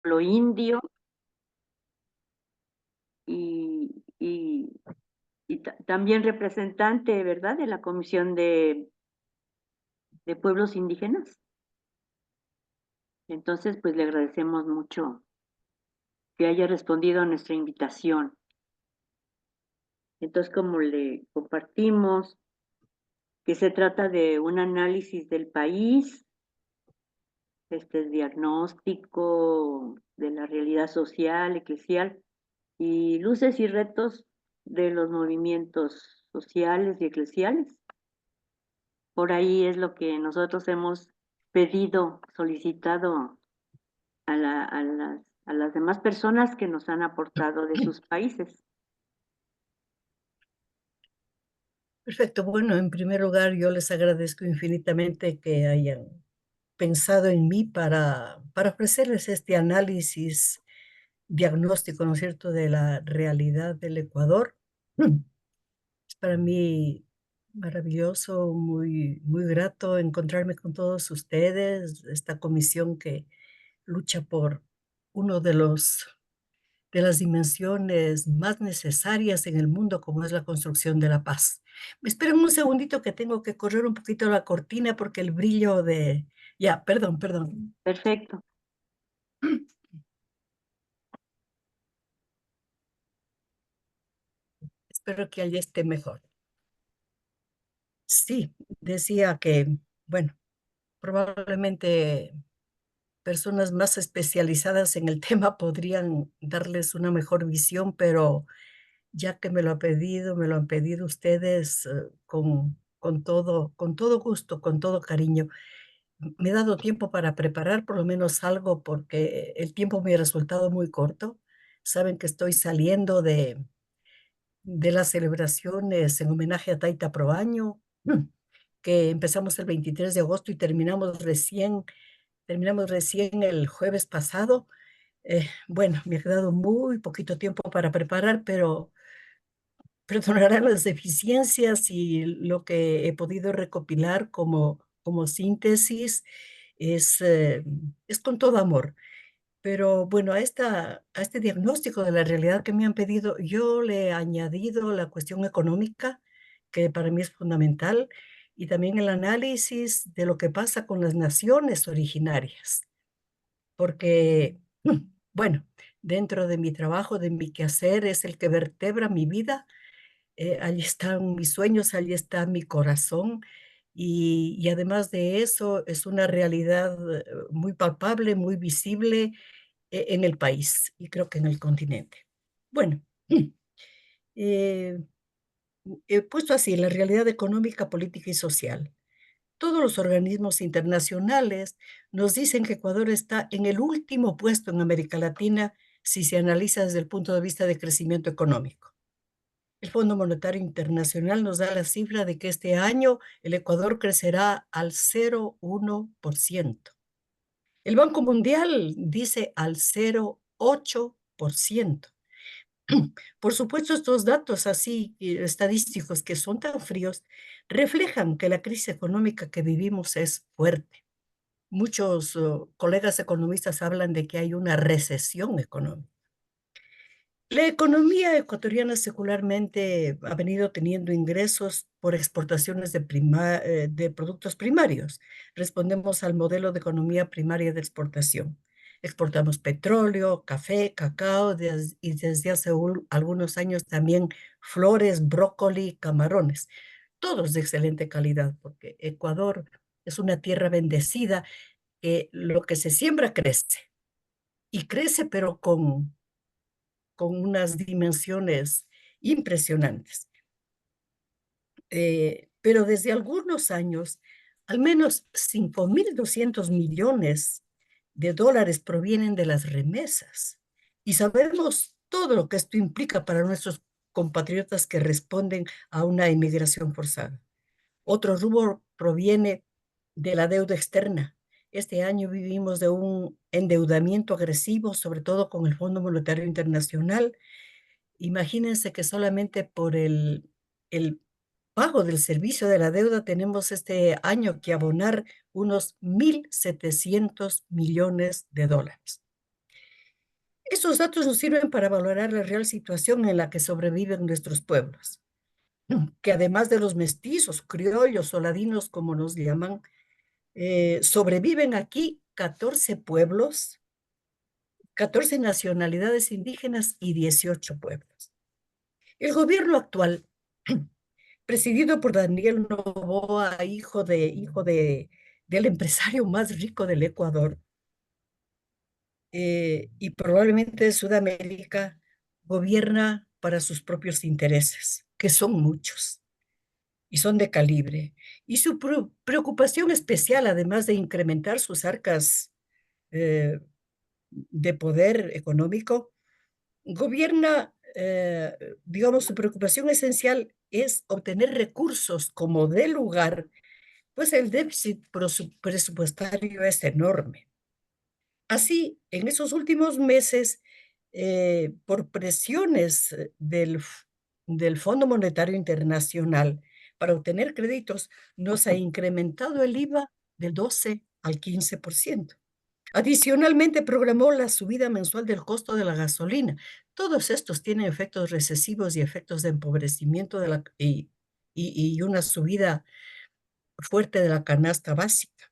pueblo indio y, y, también representante, ¿verdad?, de la Comisión de Pueblos Indígenas. Entonces, pues le agradecemos mucho que haya respondido a nuestra invitación. Entonces, como le compartimos, que se trata de un análisis del país, diagnóstico de la realidad social, eclesial, y luces y retos de los movimientos sociales y eclesiales. Por ahí es lo que nosotros hemos pedido, solicitado a las demás personas que nos han aportado de sus países. Perfecto. Bueno, en primer lugar, yo les agradezco infinitamente que hayan pensado en mí para ofrecerles este análisis diagnóstico, ¿no es cierto?, de la realidad del Ecuador. Es para mí maravilloso, muy, muy grato encontrarme con todos ustedes, esta comisión que lucha por uno de las dimensiones más necesarias en el mundo, como es la construcción de la paz. Me esperan un segundito que tengo que correr un poquito la cortina porque el brillo de... Ya, perdón, perdón. Perfecto. Espero que allá esté mejor. Sí, decía que, bueno, probablemente personas más especializadas en el tema podrían darles una mejor visión, pero ya que me lo ha pedido, me lo han pedido ustedes con todo gusto, con todo cariño. Me he dado tiempo para preparar por lo menos algo porque el tiempo me ha resultado muy corto. Saben que estoy saliendo de las celebraciones en homenaje a Taita Proaño, que empezamos el 23 de agosto y terminamos recién el jueves pasado. Bueno, me ha quedado muy poquito tiempo para preparar, pero perdonarán las deficiencias y lo que he podido recopilar como síntesis es con todo amor. Pero bueno, a este diagnóstico de la realidad que me han pedido, yo le he añadido la cuestión económica, que para mí es fundamental, y también el análisis de lo que pasa con las naciones originarias. Porque, bueno, dentro de mi trabajo, de mi quehacer, es el que vertebra mi vida. Allí están mis sueños, allí está mi corazón. Y además de eso, es una realidad muy palpable, muy visible en el país y creo que en el continente. Bueno, eh, he puesto así la realidad económica, política y social. Todos los organismos internacionales nos dicen que Ecuador está en el último puesto en América Latina si se analiza desde el punto de vista de crecimiento económico. El Fondo Monetario Internacional nos da la cifra de que este año el Ecuador crecerá al 0,1%. El Banco Mundial dice al 0,8%. Por supuesto, estos datos así estadísticos que son tan fríos reflejan que la crisis económica que vivimos es fuerte. Muchos colegas economistas hablan de que hay una recesión económica. La economía ecuatoriana secularmente ha venido teniendo ingresos por exportaciones de productos primarios. Respondemos al modelo de economía primaria de exportación. Exportamos petróleo, café, cacao y desde hace algunos años también flores, brócoli, camarones. Todos de excelente calidad porque Ecuador es una tierra bendecida que lo que se siembra crece y crece pero con unas dimensiones impresionantes. Pero desde algunos años, al menos 5.200 millones de dólares provienen de las remesas. Y sabemos todo lo que esto implica para nuestros compatriotas que responden a una inmigración forzada. Otro rubro proviene de la deuda externa. Este año vivimos de un endeudamiento agresivo, sobre todo con el Fondo Monetario Internacional. Imagínense que solamente por el pago del servicio de la deuda tenemos este año que abonar unos 1.700 millones de dólares. Estos datos nos sirven para valorar la real situación en la que sobreviven nuestros pueblos, que además de los mestizos, criollos o ladinos, como nos llaman, sobreviven aquí 14 pueblos, 14 nacionalidades indígenas y 18 pueblos. El gobierno actual, presidido por Daniel Noboa, del empresario más rico del Ecuador, y probablemente de Sudamérica, gobierna para sus propios intereses, que son muchos y son de calibre. Y su preocupación especial, además de incrementar sus arcas de poder económico, gobierna, digamos, su preocupación esencial es obtener recursos como de lugar, pues el déficit presupuestario es enorme. Así, en esos últimos meses, por presiones del Fondo Monetario Internacional para obtener créditos, nos ha incrementado el IVA del 12 al 15%. Adicionalmente, programó la subida mensual del costo de la gasolina. Todos estos tienen efectos recesivos y efectos de empobrecimiento y una subida fuerte de la canasta básica,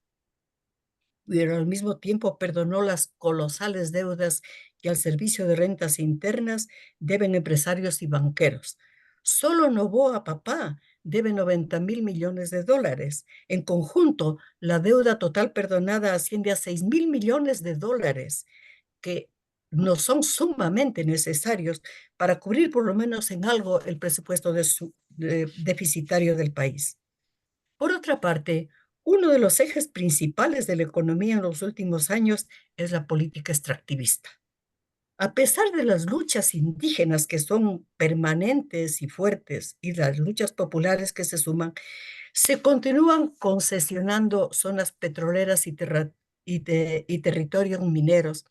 pero al mismo tiempo perdonó las colosales deudas que al Servicio de Rentas Internas deben empresarios y banqueros. Solo Noboa Papá debe 90.000 millones de dólares. En conjunto, la deuda total perdonada asciende a 6.000 millones de dólares, que no son sumamente necesarios para cubrir por lo menos en algo el presupuesto deficitario del país. Por otra parte, uno de los ejes principales de la economía en los últimos años es la política extractivista. A pesar de las luchas indígenas que son permanentes y fuertes y las luchas populares que se suman, se continúan concesionando zonas petroleras y territorios mineros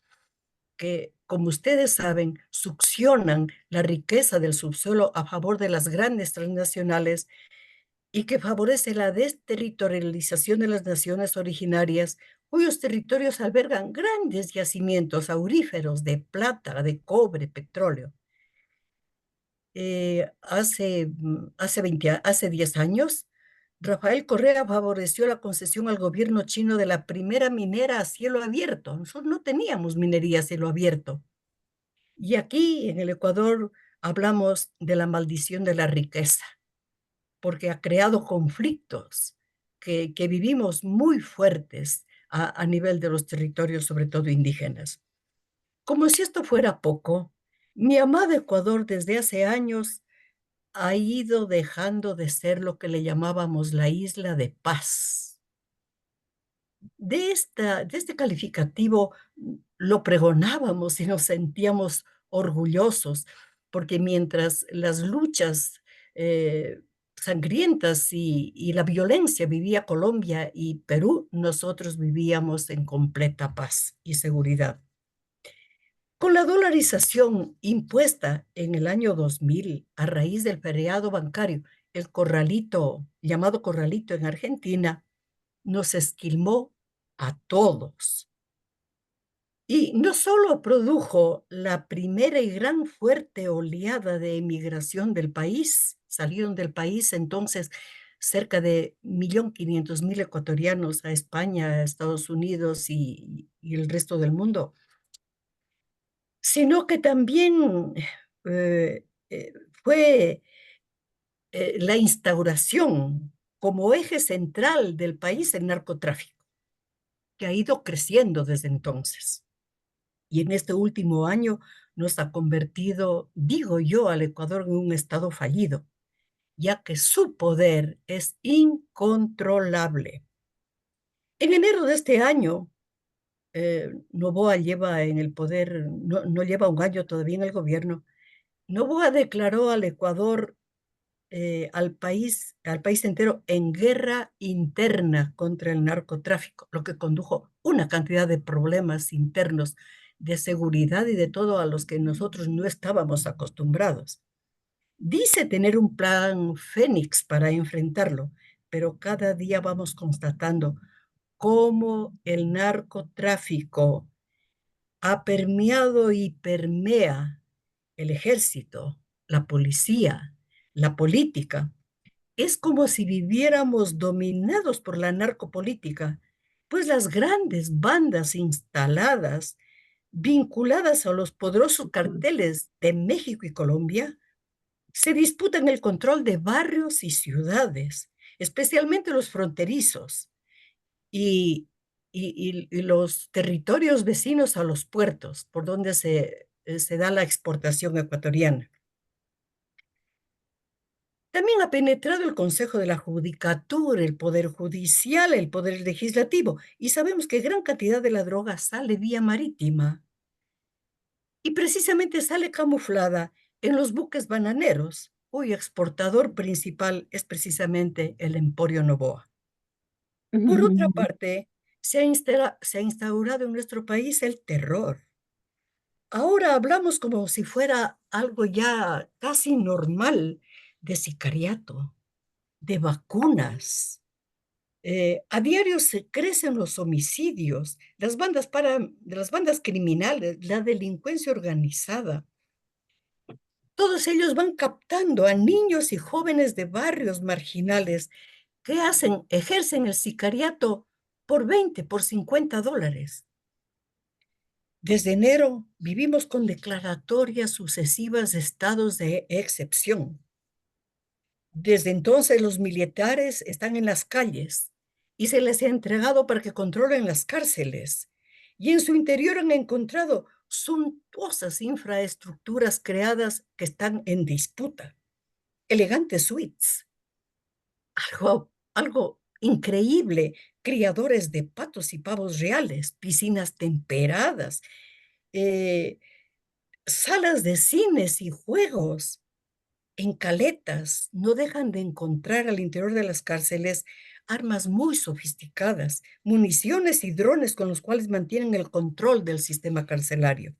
que, como ustedes saben, succionan la riqueza del subsuelo a favor de las grandes transnacionales y que favorece la desterritorialización de las naciones originarias, cuyos territorios albergan grandes yacimientos auríferos de plata, de cobre, petróleo. Hace 10 años, Rafael Correa favoreció la concesión al gobierno chino de la primera minera a cielo abierto. Nosotros no teníamos minería a cielo abierto. Y aquí en el Ecuador hablamos de la maldición de la riqueza, porque ha creado conflictos que vivimos muy fuertes a nivel de los territorios, sobre todo indígenas. Como si esto fuera poco, mi amado Ecuador desde hace años ha ido dejando de ser lo que le llamábamos la isla de paz. De este calificativo lo pregonábamos y nos sentíamos orgullosos, porque mientras las luchas sangrientas y la violencia vivía Colombia y Perú, nosotros vivíamos en completa paz y seguridad. Con la dolarización impuesta en el año 2000 a raíz del feriado bancario, el corralito, llamado corralito en Argentina, nos esquilmó a todos. Y no solo produjo la primera y gran fuerte oleada de emigración del país, salieron del país entonces cerca de 1.500.000 ecuatorianos a España, a Estados Unidos y el resto del mundo, sino que también eh, eh, fue la instauración como eje central del país el narcotráfico, que ha ido creciendo desde entonces. Y en este último año nos ha convertido, digo yo, al Ecuador en un estado fallido, ya que su poder es incontrolable. En enero de este año, Noboa lleva en el poder, no lleva un año todavía en el gobierno. Noboa declaró al Ecuador, al país entero en guerra interna contra el narcotráfico, lo que condujo una cantidad de problemas internos de seguridad y de todo a los que nosotros no estábamos acostumbrados. Dice tener un plan Fénix para enfrentarlo, pero cada día vamos constatando cómo el narcotráfico ha permeado y permea el ejército, la policía, la política. Es como si viviéramos dominados por la narcopolítica, pues las grandes bandas instaladas, vinculadas a los poderosos carteles de México y Colombia, se disputan el control de barrios y ciudades, especialmente los fronterizos y, y los territorios vecinos a los puertos, por donde se da la exportación ecuatoriana. También ha penetrado el Consejo de la Judicatura, el Poder Judicial, el Poder Legislativo, y sabemos que gran cantidad de la droga sale vía marítima y precisamente sale camuflada en los buques bananeros, cuyo exportador principal es precisamente el Emporio Novoa. Por otra parte, se ha instaurado en nuestro país el terror. Ahora hablamos como si fuera algo ya casi normal de sicariato, de vacunas. A diario se crecen los homicidios, las bandas criminales, la delincuencia organizada. Todos ellos van captando a niños y jóvenes de barrios marginales que ejercen el sicariato por 20, por $50. Desde enero vivimos con declaratorias sucesivas de estados de excepción. Desde entonces los militares están en las calles y se les ha entregado para que controlen las cárceles. Y en su interior han encontrado suntuosas infraestructuras creadas que están en disputa. Elegantes suites, algo increíble, criadores de patos y pavos reales, piscinas temperadas, eh, salas de cines y juegos. En caletas no dejan de encontrar al interior de las cárceles armas muy sofisticadas, municiones y drones con los cuales mantienen el control del sistema carcelario.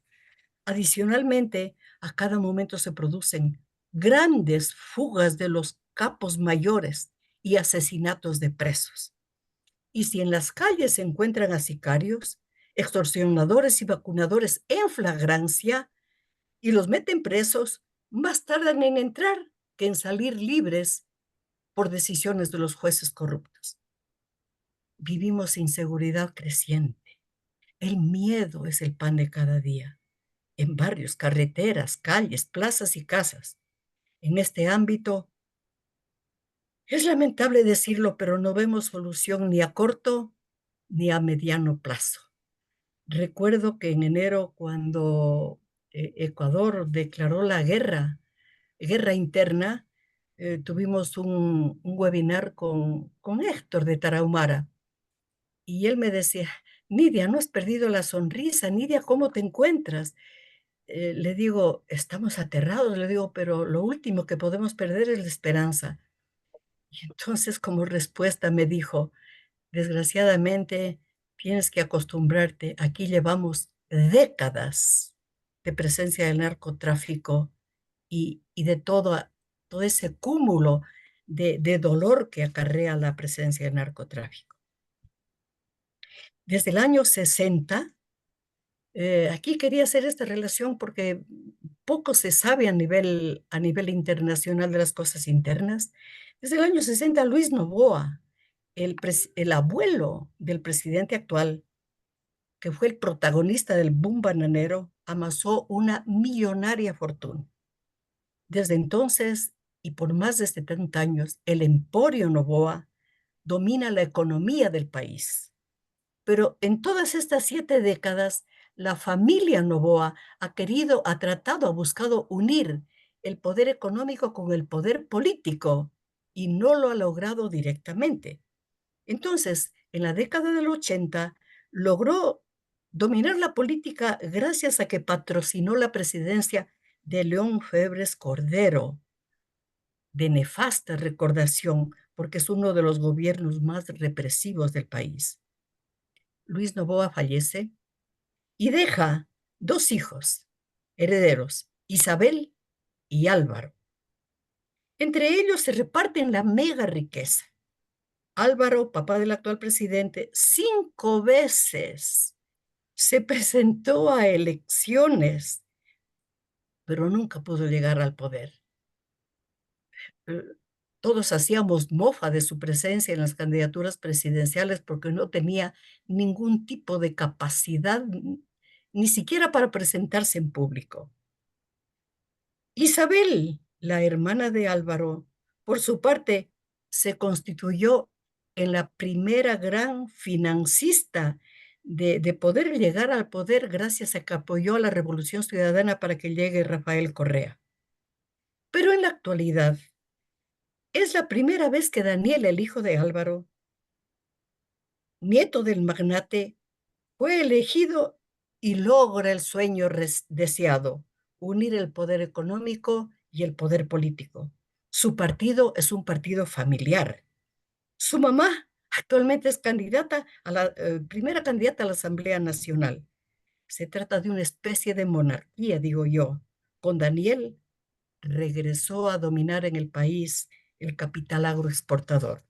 Adicionalmente, a cada momento se producen grandes fugas de los capos mayores y asesinatos de presos. Y si en las calles se encuentran a sicarios, extorsionadores y vacunadores en flagrancia, y los meten presos, más tardan en entrar que en salir libres por decisiones de los jueces corruptos. Vivimos inseguridad creciente. El miedo es el pan de cada día, en barrios, carreteras, calles, plazas y casas. En este ámbito, es lamentable decirlo, pero no vemos solución ni a corto ni a mediano plazo. Recuerdo que en enero, cuando Ecuador declaró la guerra interna, tuvimos un webinar con Héctor de Tarahumara y él me decía, Nidia, no has perdido la sonrisa, Nidia, ¿cómo te encuentras? Le digo, estamos aterrados, le digo, pero lo último que podemos perder es la esperanza. Y entonces como respuesta me dijo, desgraciadamente tienes que acostumbrarte, aquí llevamos décadas de presencia del narcotráfico y de todo ese cúmulo de dolor que acarrea la presencia del narcotráfico. Desde el año 60, aquí quería hacer esta relación porque poco se sabe a nivel internacional de las cosas internas. Desde el año 60, Luis Noboa, el abuelo del presidente actual, que fue el protagonista del boom bananero, amasó una millonaria fortuna. Desde entonces, y por más de 70 años, el Emporio Noboa domina la economía del país. Pero en todas estas 7 décadas, la familia Noboa ha tratado, ha buscado unir el poder económico con el poder político y no lo ha logrado directamente. Entonces, en la década del 80, logró dominar la política gracias a que patrocinó la presidencia de León Febres Cordero, de nefasta recordación, porque es uno de los gobiernos más represivos del país. Luis Noboa fallece y deja 2 hijos herederos, Isabel y Álvaro. Entre ellos se reparten la mega riqueza. Álvaro, papá del actual presidente, 5 veces se presentó a elecciones, pero nunca pudo llegar al poder. Eh, Todos hacíamos mofa de su presencia en las candidaturas presidenciales porque no tenía ningún tipo de capacidad, ni siquiera para presentarse en público. Isabel, la hermana de Álvaro, por su parte, se constituyó en la primera gran financista de poder llegar al poder gracias a que apoyó a la Revolución Ciudadana para que llegue Rafael Correa. Pero en la actualidad, es la primera vez que Daniel, el hijo de Álvaro, nieto del magnate, fue elegido y logra el sueño deseado, unir el poder económico y el poder político. Su partido es un partido familiar. Su mamá actualmente es candidata a la primera candidata a la Asamblea Nacional. Se trata de una especie de monarquía, digo yo. Con Daniel regresó a dominar en el país el capital agroexportador.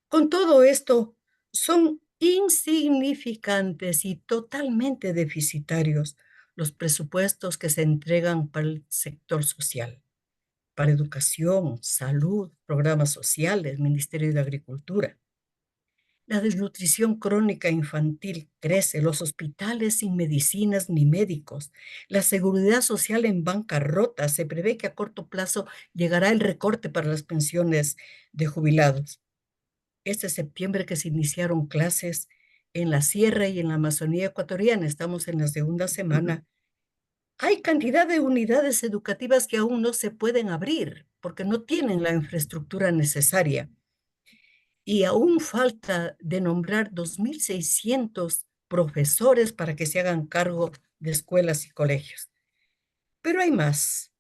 Con todo esto, son insignificantes y totalmente deficitarios los presupuestos que se entregan para el sector social, para educación, salud, programas sociales, Ministerio de Agricultura. La desnutrición crónica infantil crece, los hospitales sin medicinas ni médicos, la seguridad social en bancarrota. Se prevé que a corto plazo llegará el recorte para las pensiones de jubilados. Este septiembre que se iniciaron clases en la Sierra y en la Amazonía ecuatoriana, estamos en la segunda semana, hay cantidad de unidades educativas que aún no se pueden abrir porque no tienen la infraestructura necesaria. Y aún falta de nombrar 2.600 profesores para que se hagan cargo de escuelas y colegios. Pero hay más.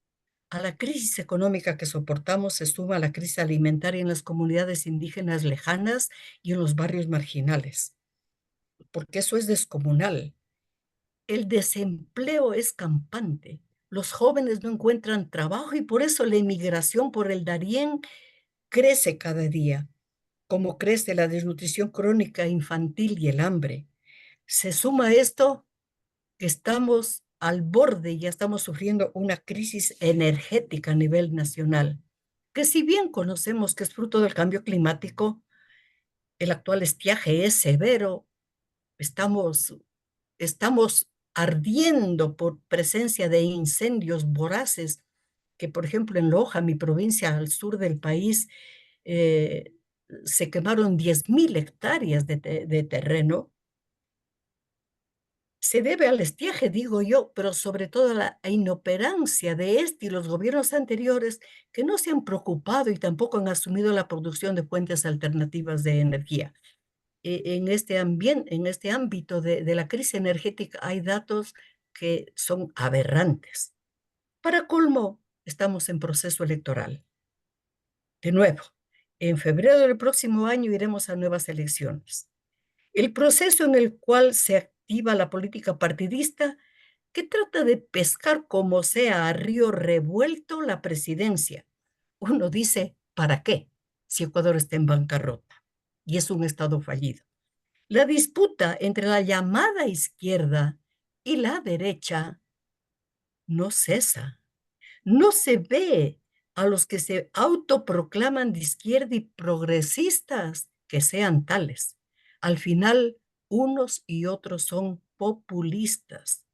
A la crisis económica que soportamos se suma la crisis alimentaria en las comunidades indígenas lejanas y en los barrios marginales, porque eso es descomunal. El desempleo es campante. Los jóvenes no encuentran trabajo y por eso la emigración por el Darién crece cada día, como crece la desnutrición crónica infantil y el hambre. Se suma a esto que estamos al borde, ya estamos sufriendo una crisis energética a nivel nacional, que si bien conocemos que es fruto del cambio climático, el actual estiaje es severo, estamos, estamos ardiendo por presencia de incendios voraces, que por ejemplo en Loja, mi provincia al sur del país, eh, se quemaron 10.000 hectáreas de terreno. Se debe al estiaje, digo yo, pero sobre todo a la inoperancia de este y los gobiernos anteriores que no se han preocupado y tampoco han asumido la producción de fuentes alternativas de energía. En este ambiente, en este ámbito de la crisis energética hay datos que son aberrantes. Para colmo, estamos en proceso electoral. De nuevo, en febrero del próximo año iremos a nuevas elecciones. El proceso en el cual se activa la política partidista que trata de pescar como sea a río revuelto la presidencia. Uno dice, ¿para qué? Si Ecuador está en bancarrota y es un estado fallido. La disputa entre la llamada izquierda y la derecha no cesa. No se ve a los que se autoproclaman de izquierda y progresistas que sean tales. Al final, unos y otros son populistas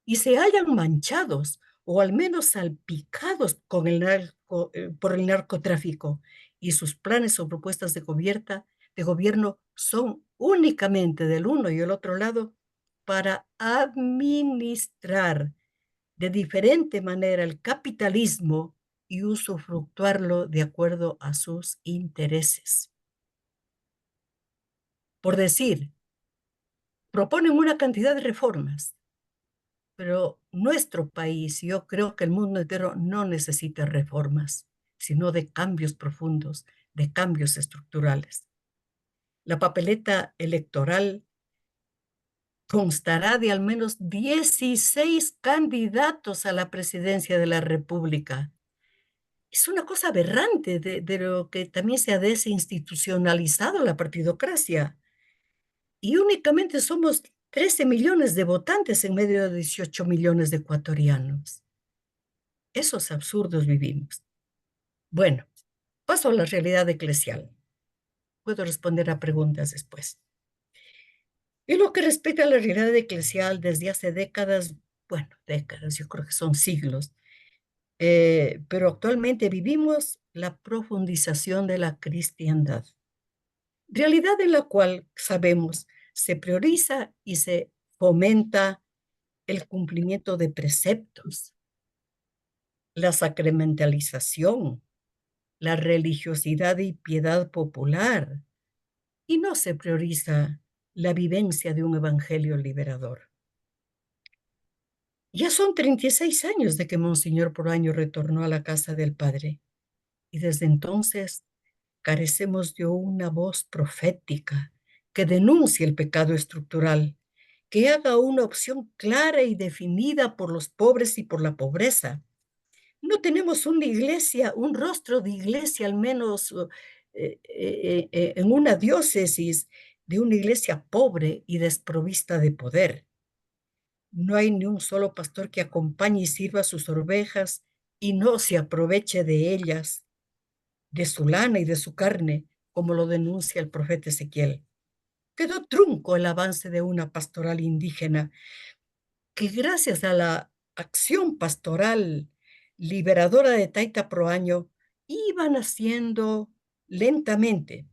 y se hallan manchados o al menos salpicados con por el narcotráfico y sus planes o propuestas de gobierno son únicamente del uno y el otro lado para administrar de diferente manera el capitalismo y usufructuarlo de acuerdo a sus intereses. Por decir, proponen una cantidad de reformas, pero nuestro país, yo creo que el mundo entero no necesita reformas, sino de cambios profundos, de cambios estructurales. La papeleta electoral constará de al menos 16 candidatos a la presidencia de la República. Es una cosa aberrante de lo que también se ha desinstitucionalizado la partidocracia. Y únicamente somos 13 millones de votantes en medio de 18 millones de ecuatorianos. Esos absurdos vivimos. Bueno, paso a la realidad eclesial. Puedo responder a preguntas después. En lo que respecta a la realidad eclesial, desde hace décadas, bueno, décadas, yo creo que son siglos, pero actualmente vivimos la profundización de la cristiandad, realidad en la cual sabemos se prioriza y se fomenta el cumplimiento de preceptos, la sacramentalización, la religiosidad y piedad popular, y no se prioriza la vivencia de un evangelio liberador. Ya son 36 años de que Monseñor Proaño retornó a la casa del Padre, y desde entonces carecemos de una voz profética que denuncie el pecado estructural, que haga una opción clara y definida por los pobres y por la pobreza. No tenemos una iglesia, un rostro de iglesia, al menos en una diócesis de una iglesia pobre y desprovista de poder. No hay ni un solo pastor que acompañe y sirva a sus ovejas y no se aproveche de ellas, de su lana y de su carne, como lo denuncia el profeta Ezequiel. Quedó trunco el avance de una pastoral indígena que gracias a la acción pastoral liberadora de Taita Proaño iba naciendo lentamente.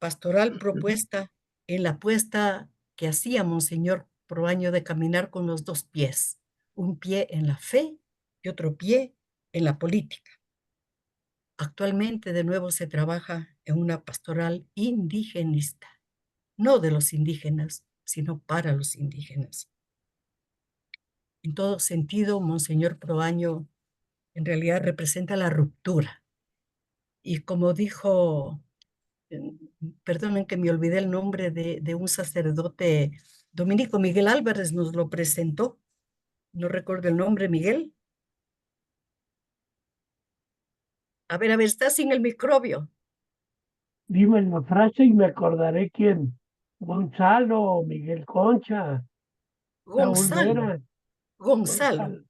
Pastoral propuesta en la apuesta que hacía Monseñor Proaño de caminar con los dos pies, un pie en la fe y otro pie en la política. Actualmente de nuevo se trabaja en una pastoral indigenista, no de los indígenas, sino para los indígenas. En todo sentido, Monseñor Proaño en realidad representa la ruptura. Y como dijo, perdonen que me olvidé el nombre de un sacerdote dominico, Miguel Álvarez nos lo presentó. No recuerdo el nombre, Miguel. A ver, está sin el microbio. Dime la frase y me acordaré quién. Gonzalo, Miguel Concha, Raúl Gonzalo, Vera, Gonzalo. Gonzalo.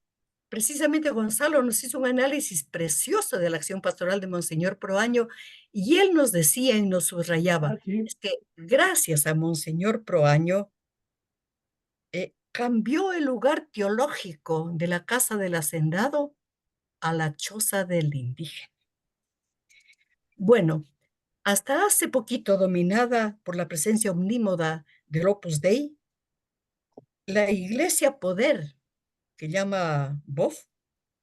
Precisamente Gonzalo nos hizo un análisis precioso de la acción pastoral de Monseñor Proaño y él nos decía y nos subrayaba, Ah, sí, es que gracias a Monseñor Proaño cambió el lugar teológico de la casa del hacendado a la choza del indígena. Bueno, hasta hace poquito dominada por la presencia omnímoda del Opus Dei, la Iglesia Poder, que llama BOF,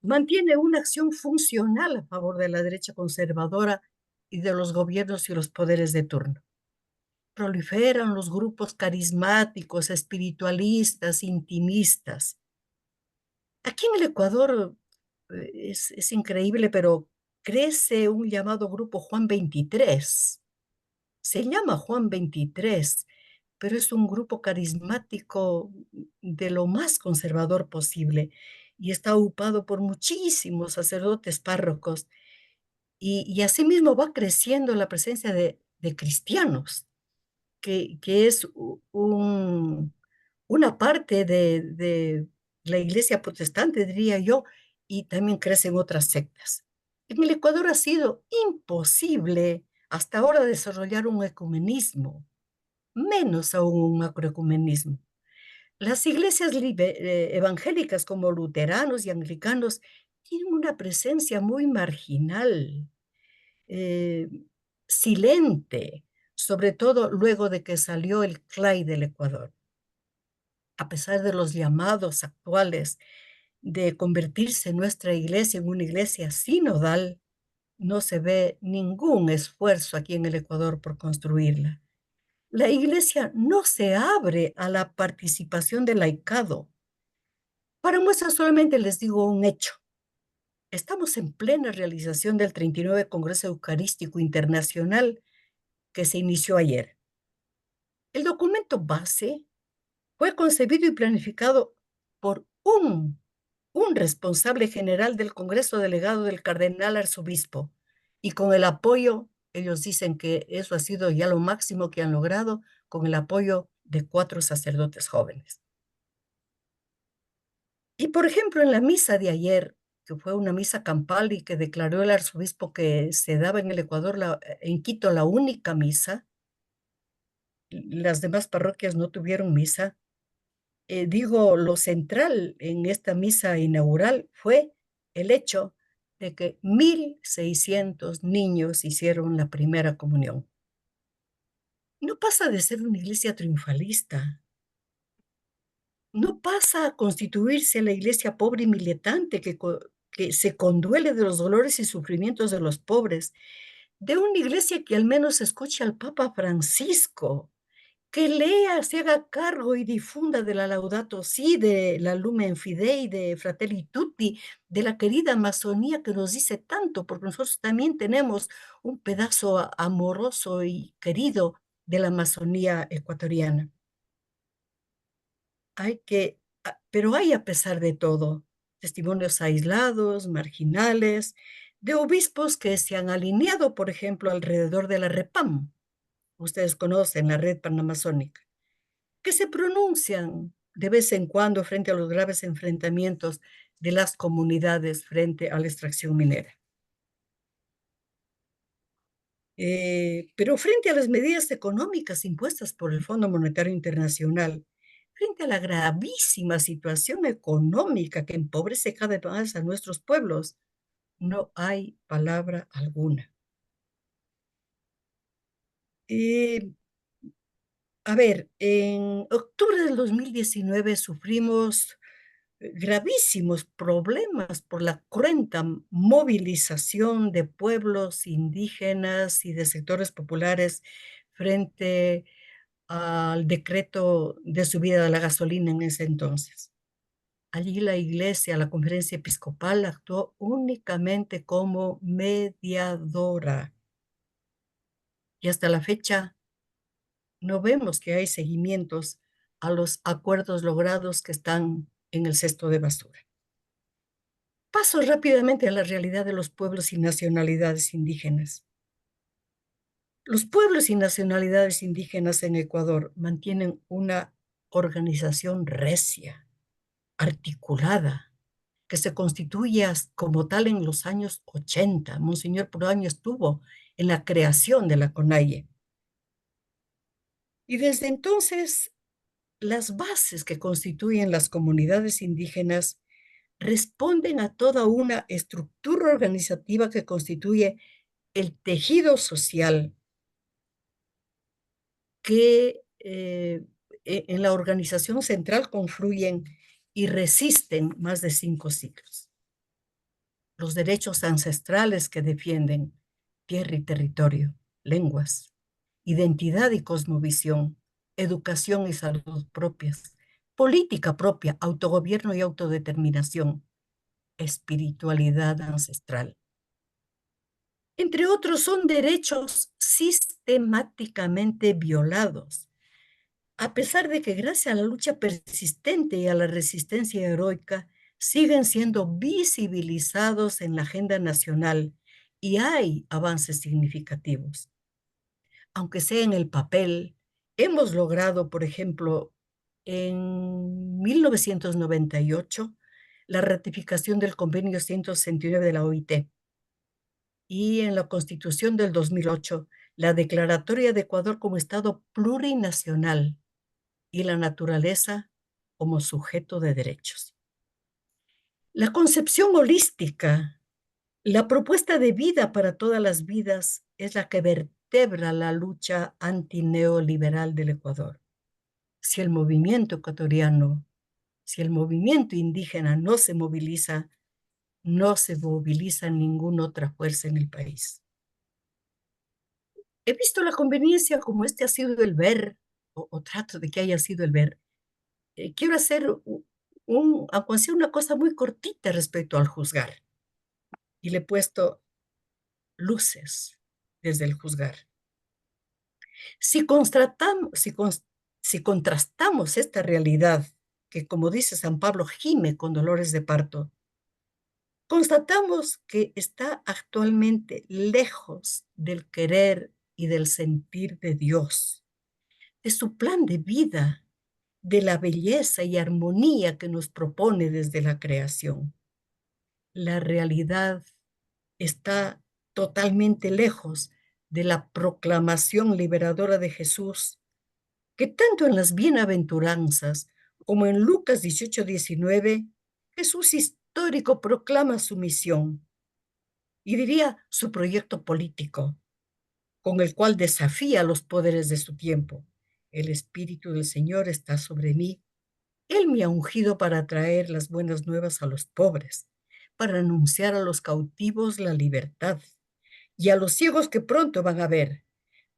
mantiene una acción funcional a favor de la derecha conservadora y de los gobiernos y los poderes de turno. Proliferan los grupos carismáticos, espiritualistas, intimistas. Aquí en el Ecuador es increíble, pero crece un llamado grupo Juan 23. Se llama Juan 23, pero es un grupo carismático de lo más conservador posible y está ocupado por muchísimos sacerdotes párrocos y asimismo va creciendo la presencia de cristianos, que es una parte de la iglesia protestante, diría yo, y también crecen otras sectas. En el Ecuador ha sido imposible hasta ahora desarrollar un ecumenismo, menos aún un macroecumenismo. Las iglesias evangélicas como luteranos y anglicanos tienen una presencia muy marginal, eh, silente, sobre todo luego de que salió el CLAI del Ecuador. A pesar de los llamados actuales de convertirse nuestra iglesia en una iglesia sinodal, no se ve ningún esfuerzo aquí en el Ecuador por construirla. La iglesia no se abre a la participación del laicado. Para muestra solamente les digo un hecho. Estamos en plena realización del 39 Congreso Eucarístico Internacional que se inició ayer. El documento base fue concebido y planificado por un responsable general del Congreso delegado del cardenal arzobispo y con el apoyo, ellos dicen que eso ha sido ya lo máximo que han logrado, con el apoyo de 4 sacerdotes jóvenes. Y por ejemplo, en la misa de ayer, que fue una misa campal y que declaró el arzobispo que se daba en el Ecuador, en Quito, la única misa, las demás parroquias no tuvieron misa. Digo, lo central en esta misa inaugural fue el hecho de que 1.600 niños hicieron la primera comunión. No pasa de ser una iglesia triunfalista, no pasa a constituirse la iglesia pobre y militante que se conduele de los dolores y sufrimientos de los pobres, de una iglesia que al menos escuche al Papa Francisco, que lea, se haga cargo y difunda de la Laudato Si, de la Lumen Fidei, de Fratelli Tutti, de la querida Amazonía que nos dice tanto, porque nosotros también tenemos un pedazo amoroso y querido de la Amazonía ecuatoriana. Pero hay a pesar de todo, testimonios aislados, marginales, de obispos que se han alineado, por ejemplo, alrededor de la REPAM. Ustedes conocen la Red Panamazónica, que se pronuncian de vez en cuando frente a los graves enfrentamientos de las comunidades frente a la extracción minera. Pero frente a las medidas económicas impuestas por el Fondo Monetario Internacional, frente a la gravísima situación económica que empobrece cada vez más a nuestros pueblos, no hay palabra alguna. A ver, en octubre del 2019 sufrimos gravísimos problemas por la cruenta movilización de pueblos indígenas y de sectores populares frente al decreto de subida de la gasolina en ese entonces. Allí la iglesia, la conferencia episcopal, actuó únicamente como mediadora. Y hasta la fecha no vemos que hay seguimientos a los acuerdos logrados que están en el cesto de basura. Paso rápidamente a la realidad de los pueblos y nacionalidades indígenas. Los pueblos y nacionalidades indígenas en Ecuador mantienen una organización recia, articulada, que se constituye como tal en los años 80. Monseñor Proaño estuvo en la creación de la CONAIE. Y desde entonces, las bases que constituyen las comunidades indígenas responden a toda una estructura organizativa que constituye el tejido social que en la organización central confluyen y resisten más de 5 siglos. Los derechos ancestrales que defienden tierra y territorio, lenguas, identidad y cosmovisión, educación y salud propias, política propia, autogobierno y autodeterminación, espiritualidad ancestral. Entre otros, son derechos sistemáticamente violados, a pesar de que gracias a la lucha persistente y a la resistencia heroica, siguen siendo visibilizados en la agenda nacional y hay avances significativos. Aunque sea en el papel, hemos logrado, por ejemplo, en 1998, la ratificación del Convenio 169 de la OIT, y en la Constitución del 2008, la Declaratoria de Ecuador como Estado plurinacional y la naturaleza como sujeto de derechos. La concepción holística, la propuesta de vida para todas las vidas es la que vertebra la lucha antineoliberal del Ecuador. Si el movimiento ecuatoriano, si el movimiento indígena no se moviliza ninguna otra fuerza en el país. He visto la conveniencia como este ha sido el ver, o trato de que haya sido el ver. Quiero hacer aunque sea una cosa muy cortita respecto al juzgar. Y le he puesto luces desde el juzgar. Si contrastamos esta realidad, que como dice San Pablo, gime con dolores de parto, constatamos que está actualmente lejos del querer y del sentir de Dios. de su plan de vida, de la belleza y armonía que nos propone desde la creación. La realidad está totalmente lejos de la proclamación liberadora de Jesús, que tanto en las bienaventuranzas como en Lucas 18:19, Jesús histórico proclama su misión y diría su proyecto político, con el cual desafía los poderes de su tiempo. El Espíritu del Señor está sobre mí. Él me ha ungido para traer las buenas nuevas a los pobres, para anunciar a los cautivos la libertad y a los ciegos que pronto van a ver,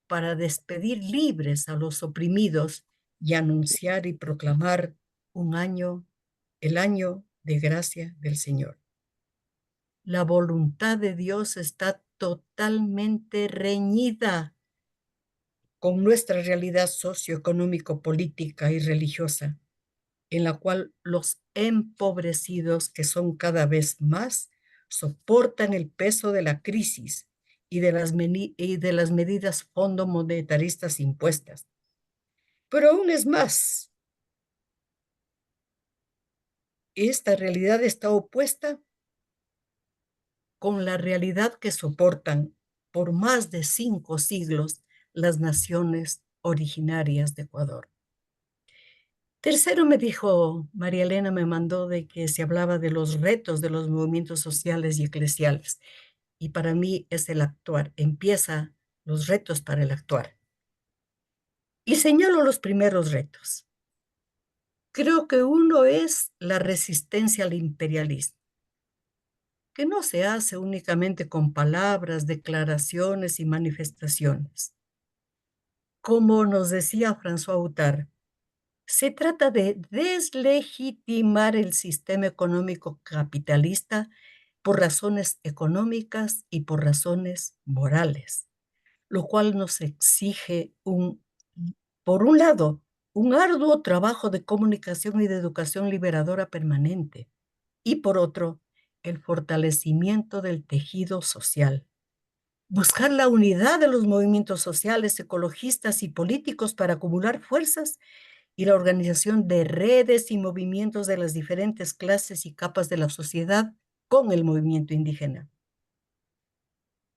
para despedir libres a los oprimidos y anunciar y proclamar el año de gracia del Señor. La voluntad de Dios está totalmente reñida con nuestra realidad socioeconómico, política y religiosa, en la cual los empobrecidos, que son cada vez más, soportan el peso de la crisis y de las medidas fondo monetaristas impuestas. Pero aún es más, esta realidad está opuesta con la realidad que soportan por más de 5 siglos las naciones originarias de Ecuador. Tercero, me dijo, María Elena me mandó de que se hablaba de los retos de los movimientos sociales y eclesiales. Y para mí es el actuar. Empieza los retos para el actuar. Y señalo los primeros retos. Creo que uno es la resistencia al imperialismo, que no se hace únicamente con palabras, declaraciones y manifestaciones. Como nos decía François Hutar, se trata de deslegitimar el sistema económico capitalista por razones económicas y por razones morales, lo cual nos exige por un lado, un arduo trabajo de comunicación y de educación liberadora permanente, y por otro, el fortalecimiento del tejido social. Buscar la unidad de los movimientos sociales, ecologistas y políticos para acumular fuerzas y la organización de redes y movimientos de las diferentes clases y capas de la sociedad con el movimiento indígena.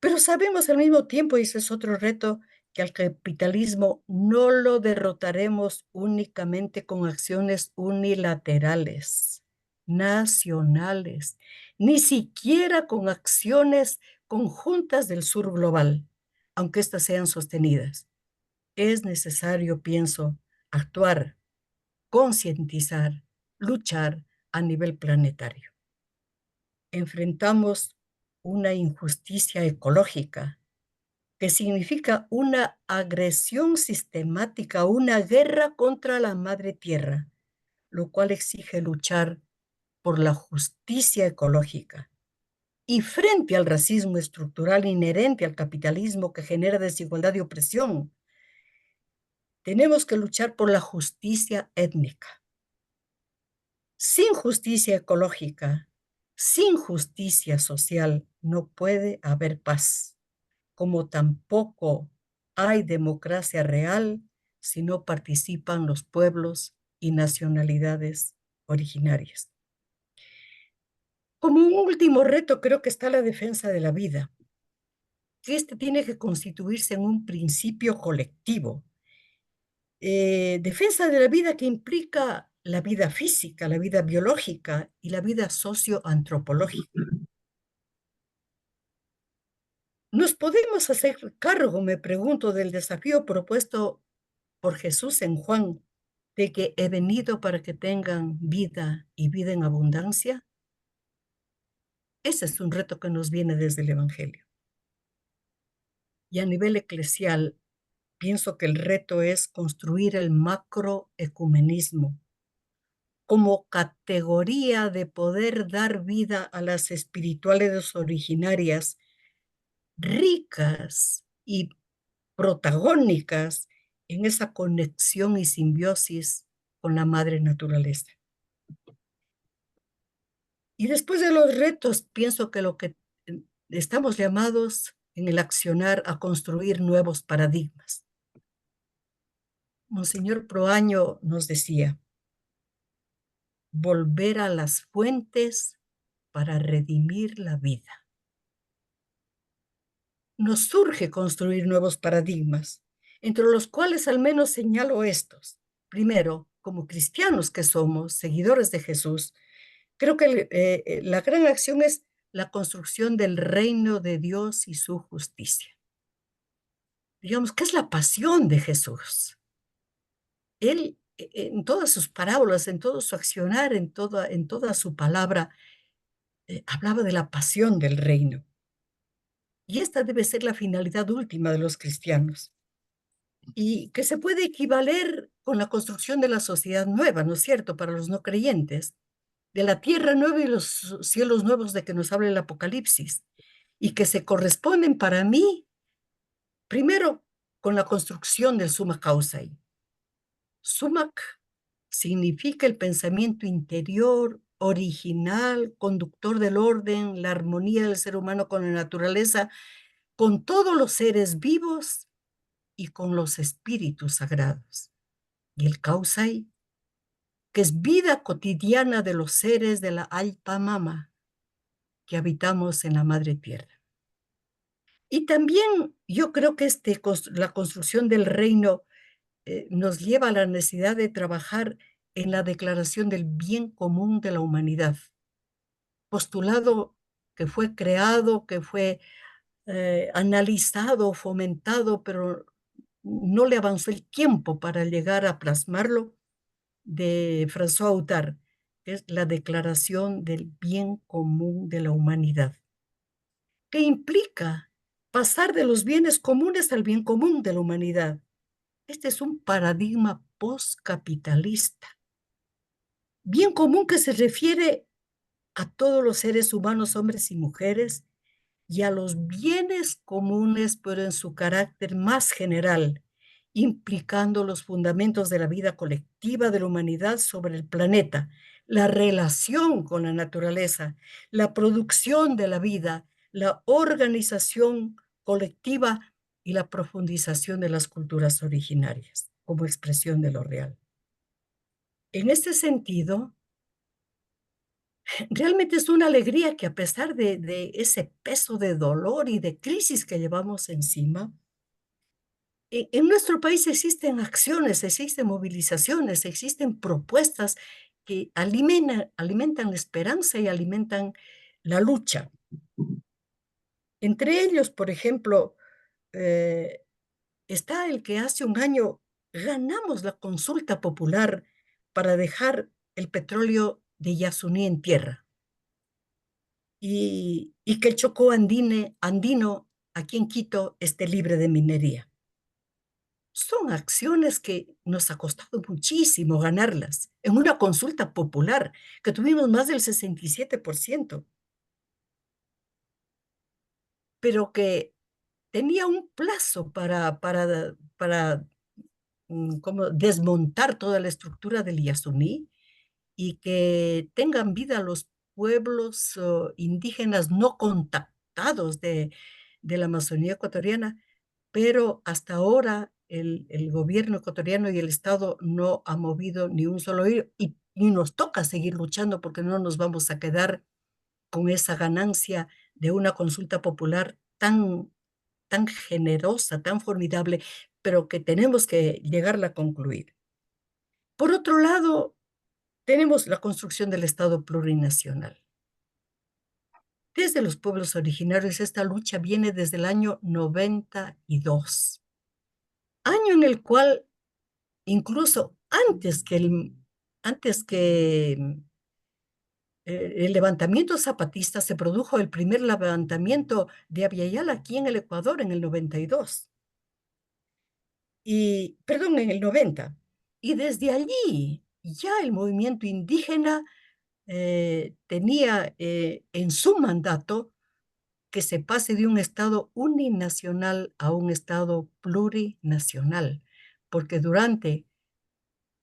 Pero sabemos al mismo tiempo, y ese es otro reto, que al capitalismo no lo derrotaremos únicamente con acciones unilaterales, nacionales, ni siquiera con acciones conjuntas del sur global, aunque éstas sean sostenidas. Es necesario, pienso, actuar, concientizar, luchar a nivel planetario. Enfrentamos una injusticia ecológica, que significa una agresión sistemática, una guerra contra la madre tierra, lo cual exige luchar por la justicia ecológica. Y frente al racismo estructural inherente al capitalismo que genera desigualdad y opresión, tenemos que luchar por la justicia étnica. Sin justicia ecológica, sin justicia social, no puede haber paz, como tampoco hay democracia real si no participan los pueblos y nacionalidades originarias. Como un último reto, creo que está la defensa de la vida, que este tiene que constituirse en un principio colectivo. Defensa de la vida que implica la vida física, la vida biológica y la vida socioantropológica. ¿Nos podemos hacer cargo, me pregunto, del desafío propuesto por Jesús en Juan, de que he venido para que tengan vida y vida en abundancia? Ese es un reto que nos viene desde el Evangelio. Y a nivel eclesial, pienso que el reto es construir el macroecumenismo como categoría de poder dar vida a las espiritualidades originarias ricas y protagónicas en esa conexión y simbiosis con la madre naturaleza. Y después de los retos, pienso que lo que estamos llamados en el accionar a construir nuevos paradigmas. Monseñor Proaño nos decía, volver a las fuentes para redimir la vida. Nos surge construir nuevos paradigmas, entre los cuales al menos señalo estos. Primero, como cristianos que somos, seguidores de Jesús, creo que la gran acción es la construcción del reino de Dios y su justicia. Digamos, ¿qué es la pasión de Jesús? Él, en todas sus parábolas, en todo su accionar, en toda su palabra, hablaba de la pasión del reino. Y esta debe ser la finalidad última de los cristianos. Y que se puede equivaler con la construcción de la sociedad nueva, ¿no es cierto?, para los no creyentes, de la tierra nueva y los cielos nuevos de que nos habla el Apocalipsis, y que se corresponden para mí, primero, con la construcción del Summa Causae. Sumac significa el pensamiento interior, original, conductor del orden, la armonía del ser humano con la naturaleza, con todos los seres vivos y con los espíritus sagrados. Y el Causai, que es vida cotidiana de los seres de la Alta Mama que habitamos en la Madre Tierra. Y también yo creo que la construcción del reino nos lleva a la necesidad de trabajar en la declaración del bien común de la humanidad, postulado que fue creado, que fue analizado, fomentado, pero no le avanzó el tiempo para llegar a plasmarlo, de François Autard, que es la declaración del bien común de la humanidad, que implica pasar de los bienes comunes al bien común de la humanidad. Este es un paradigma postcapitalista. Bien común que se refiere a todos los seres humanos, hombres y mujeres, y a los bienes comunes, pero en su carácter más general, implicando los fundamentos de la vida colectiva de la humanidad sobre el planeta, la relación con la naturaleza, la producción de la vida, la organización colectiva y la profundización de las culturas originarias como expresión de lo real. En este sentido, realmente es una alegría que a pesar de ese peso de dolor y de crisis que llevamos encima, en nuestro país existen acciones, existen movilizaciones, existen propuestas que alimentan la esperanza y alimentan la lucha. Entre ellos, por ejemplo, está el que hace un año ganamos la consulta popular para dejar el petróleo de Yasuní en tierra. Y que el Chocó andino aquí en Quito esté libre de minería. Son acciones que nos ha costado muchísimo ganarlas en una consulta popular que tuvimos más del 67%, pero que tenía un plazo para como desmontar toda la estructura del Yasuní y que tengan vida los pueblos indígenas no contactados de la Amazonía ecuatoriana, pero hasta ahora el gobierno ecuatoriano y el Estado no ha movido ni un solo hilo y nos toca seguir luchando porque no nos vamos a quedar con esa ganancia de una consulta popular tan generosa, tan formidable, pero que tenemos que llegarla a concluir. Por otro lado, tenemos la construcción del Estado plurinacional. Desde los pueblos originarios, esta lucha viene desde el año 92, año en el cual, incluso antes que el levantamiento zapatista, se produjo el primer levantamiento de Abya aquí en el Ecuador en el 92. Perdón, en el 90. Y desde allí ya el movimiento indígena tenía en su mandato que se pase de un Estado uninacional a un Estado plurinacional, porque durante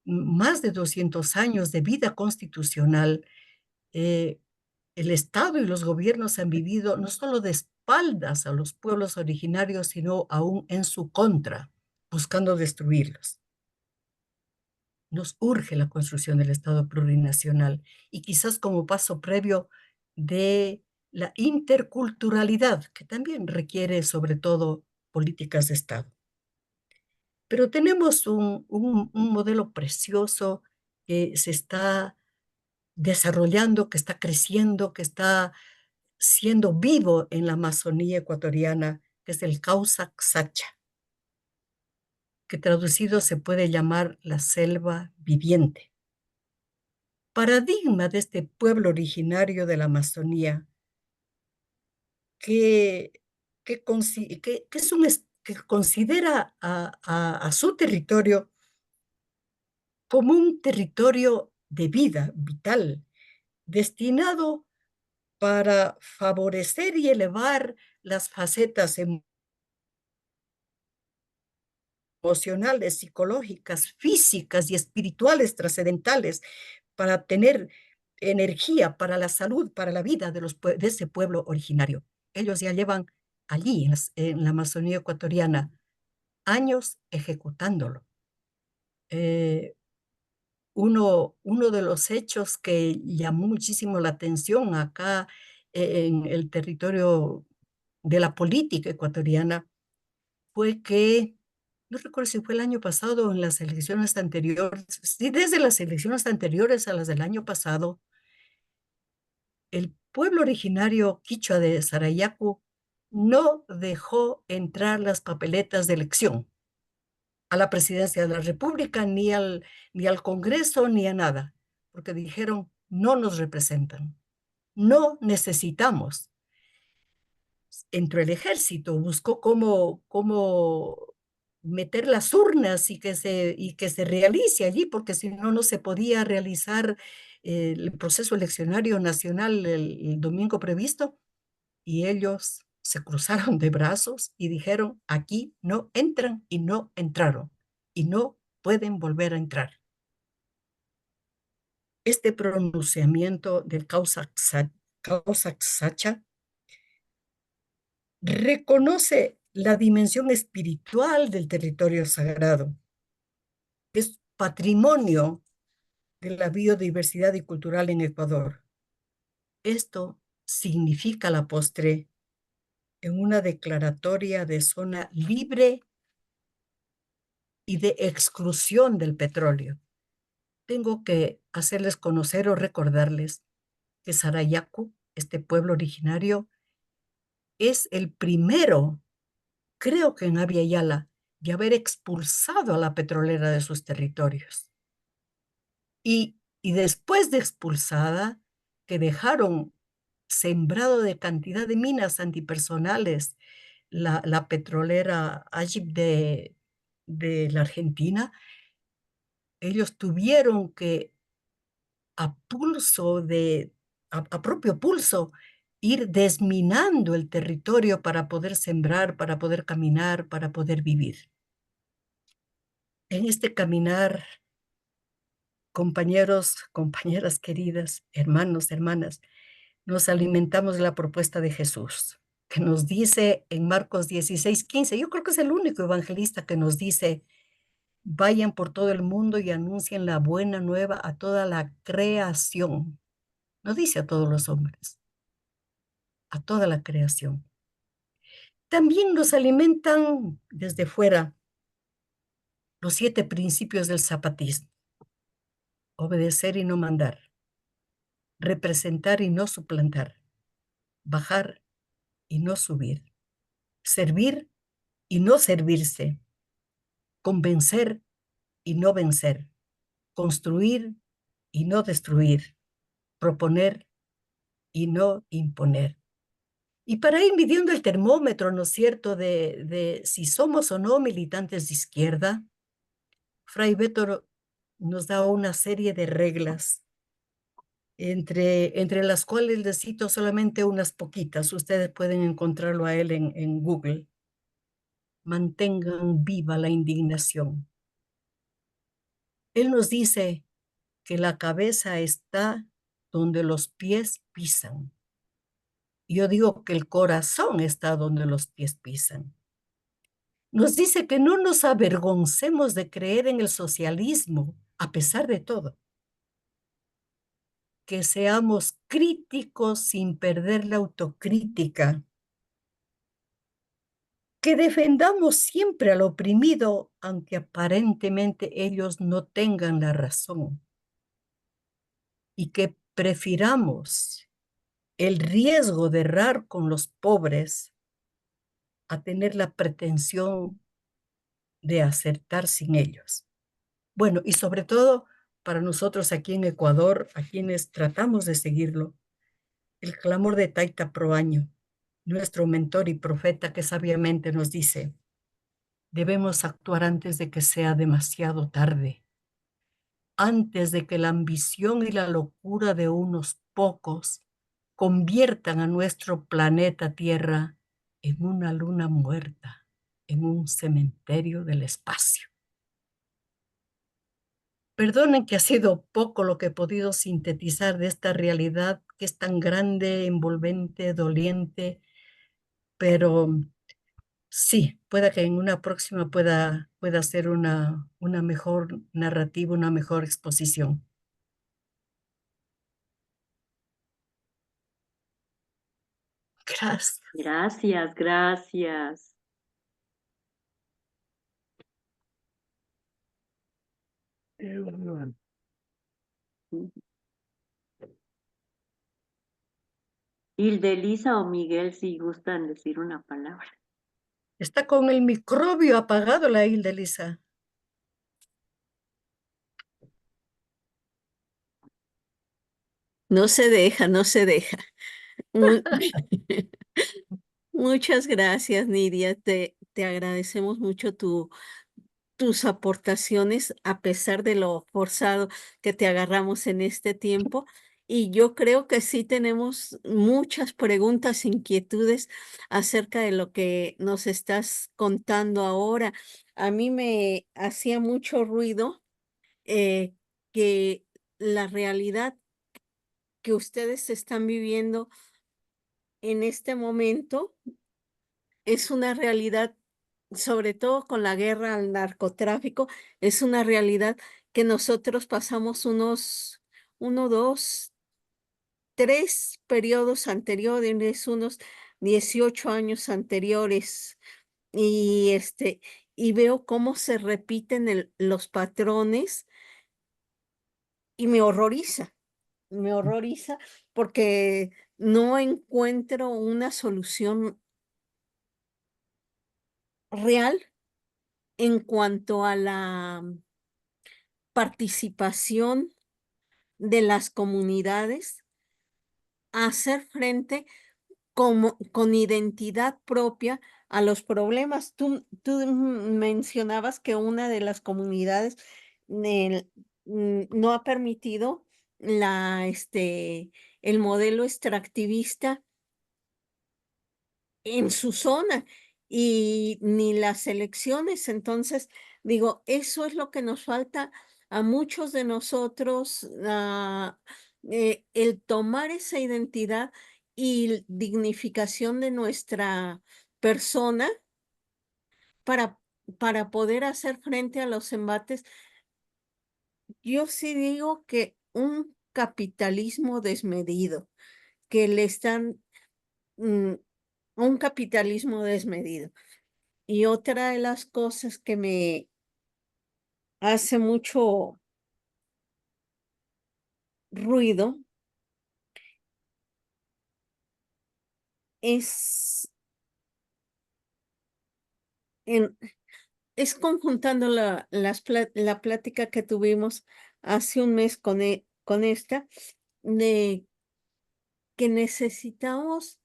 más de 200 años de vida constitucional, el Estado y los gobiernos han vivido no solo de espaldas a los pueblos originarios, sino aún en su contra, buscando destruirlos. nos urge la construcción del Estado plurinacional y quizás como paso previo de la interculturalidad, que también requiere sobre todo políticas de Estado. Pero tenemos un modelo precioso que se está desarrollando, que está creciendo, que está siendo vivo en la Amazonía ecuatoriana, que es el Causa Xacha, que traducido se puede llamar la selva viviente. Paradigma de este pueblo originario de la Amazonía que, que considera a su territorio como un territorio de vida vital, destinado para favorecer y elevar las facetas emocionales, psicológicas, físicas y espirituales trascendentales, para tener energía para la salud, para la vida de ese pueblo originario. Ellos ya llevan allí, en la Amazonía ecuatoriana, años ejecutándolo. Uno de los hechos que llamó muchísimo la atención acá en el territorio de la política ecuatoriana fue que, no recuerdo si fue el año pasado o en las elecciones anteriores, sí, desde las elecciones anteriores a las del año pasado, el pueblo originario quichua de Sarayaku no dejó entrar las papeletas de elección a la presidencia de la República, ni al Congreso, ni a nada, porque dijeron, no nos representan, no necesitamos. Entró el ejército, buscó cómo meter las urnas y que se realice allí, porque si no, no se podía realizar el proceso eleccionario nacional el domingo previsto, y ellos se cruzaron de brazos y dijeron, aquí no entran, y no entraron, y no pueden volver a entrar. Este pronunciamiento del Causa Xacha reconoce la dimensión espiritual del territorio sagrado, que es patrimonio de la biodiversidad y cultural en Ecuador. Esto significa a la postre en una declaratoria de zona libre y de exclusión del petróleo. Tengo que hacerles conocer o recordarles que Sarayaku, este pueblo originario, es el primero, creo que en Abya Yala, de haber expulsado a la petrolera de sus territorios. Y después de expulsada, que dejaron sembrado de cantidad de minas antipersonales la petrolera Agip de la Argentina, ellos tuvieron que a propio pulso, ir desminando el territorio para poder sembrar, para poder caminar, para poder vivir. En este caminar, compañeros, compañeras queridas, hermanos, hermanas, nos alimentamos de la propuesta de Jesús, que nos dice en Marcos 16:15, yo creo que es el único evangelista que nos dice, vayan por todo el mundo y anuncien la buena nueva a toda la creación. No dice a todos los hombres, a toda la creación. También nos alimentan desde fuera los 7 principios del zapatismo: obedecer y no mandar, representar y no suplantar, bajar y no subir, servir y no servirse, convencer y no vencer, construir y no destruir, proponer y no imponer. Y para ir midiendo el termómetro, ¿no es cierto?, de si somos o no militantes de izquierda, Fray Beto nos da una serie de reglas, entre las cuales les cito solamente unas poquitas. Ustedes pueden encontrarlo a él en Google. Mantengan viva la indignación. Él nos dice que la cabeza está donde los pies pisan. Yo digo que el corazón está donde los pies pisan. Nos dice que no nos avergoncemos de creer en el socialismo, a pesar de todo, que seamos críticos sin perder la autocrítica, que defendamos siempre al oprimido, aunque aparentemente ellos no tengan la razón, y que prefiramos el riesgo de errar con los pobres a tener la pretensión de acertar sin ellos. Bueno, y sobre todo para nosotros aquí en Ecuador, a quienes tratamos de seguirlo, el clamor de Taita Proaño, nuestro mentor y profeta que sabiamente nos dice, debemos actuar antes de que sea demasiado tarde, antes de que la ambición y la locura de unos pocos conviertan a nuestro planeta Tierra en una luna muerta, en un cementerio del espacio. Perdonen que ha sido poco lo que he podido sintetizar de esta realidad que es tan grande, envolvente, doliente, pero sí, pueda que en una próxima pueda ser una mejor narrativa, una mejor exposición. Gracias. Gracias, gracias. Bárbaro. Hildelisa o Miguel, si gustan decir una palabra. Está con el microbio apagado la Hilda Elisa. No se deja, no se deja. Mu- Muchas gracias, Nidia. Te agradecemos mucho tus aportaciones a pesar de lo forzado que te agarramos en este tiempo. Y yo creo que sí tenemos muchas preguntas, inquietudes acerca de lo que nos estás contando ahora. A mí me hacía mucho ruido eh, que la realidad que ustedes están viviendo en este momento es una realidad, sobre todo con la guerra al narcotráfico, es una realidad que nosotros pasamos uno, dos, tres periodos anteriores, unos 18 años anteriores, y y veo cómo se repiten los patrones y me horroriza porque no encuentro una solución real en cuanto a la participación de las comunidades a hacer frente con identidad propia a los problemas. Tú mencionabas que una de las comunidades no ha permitido el modelo extractivista en su zona y ni las elecciones. Entonces, digo, eso es lo que nos falta a muchos de nosotros, el tomar esa identidad y dignificación de nuestra persona para, para poder hacer frente a los embates. Yo sí digo que un capitalismo desmedido, que le están, un capitalismo desmedido. Y otra de las cosas que me hace mucho ruido es, en, es conjuntando la plática que tuvimos hace un mes con esta, de que necesitamos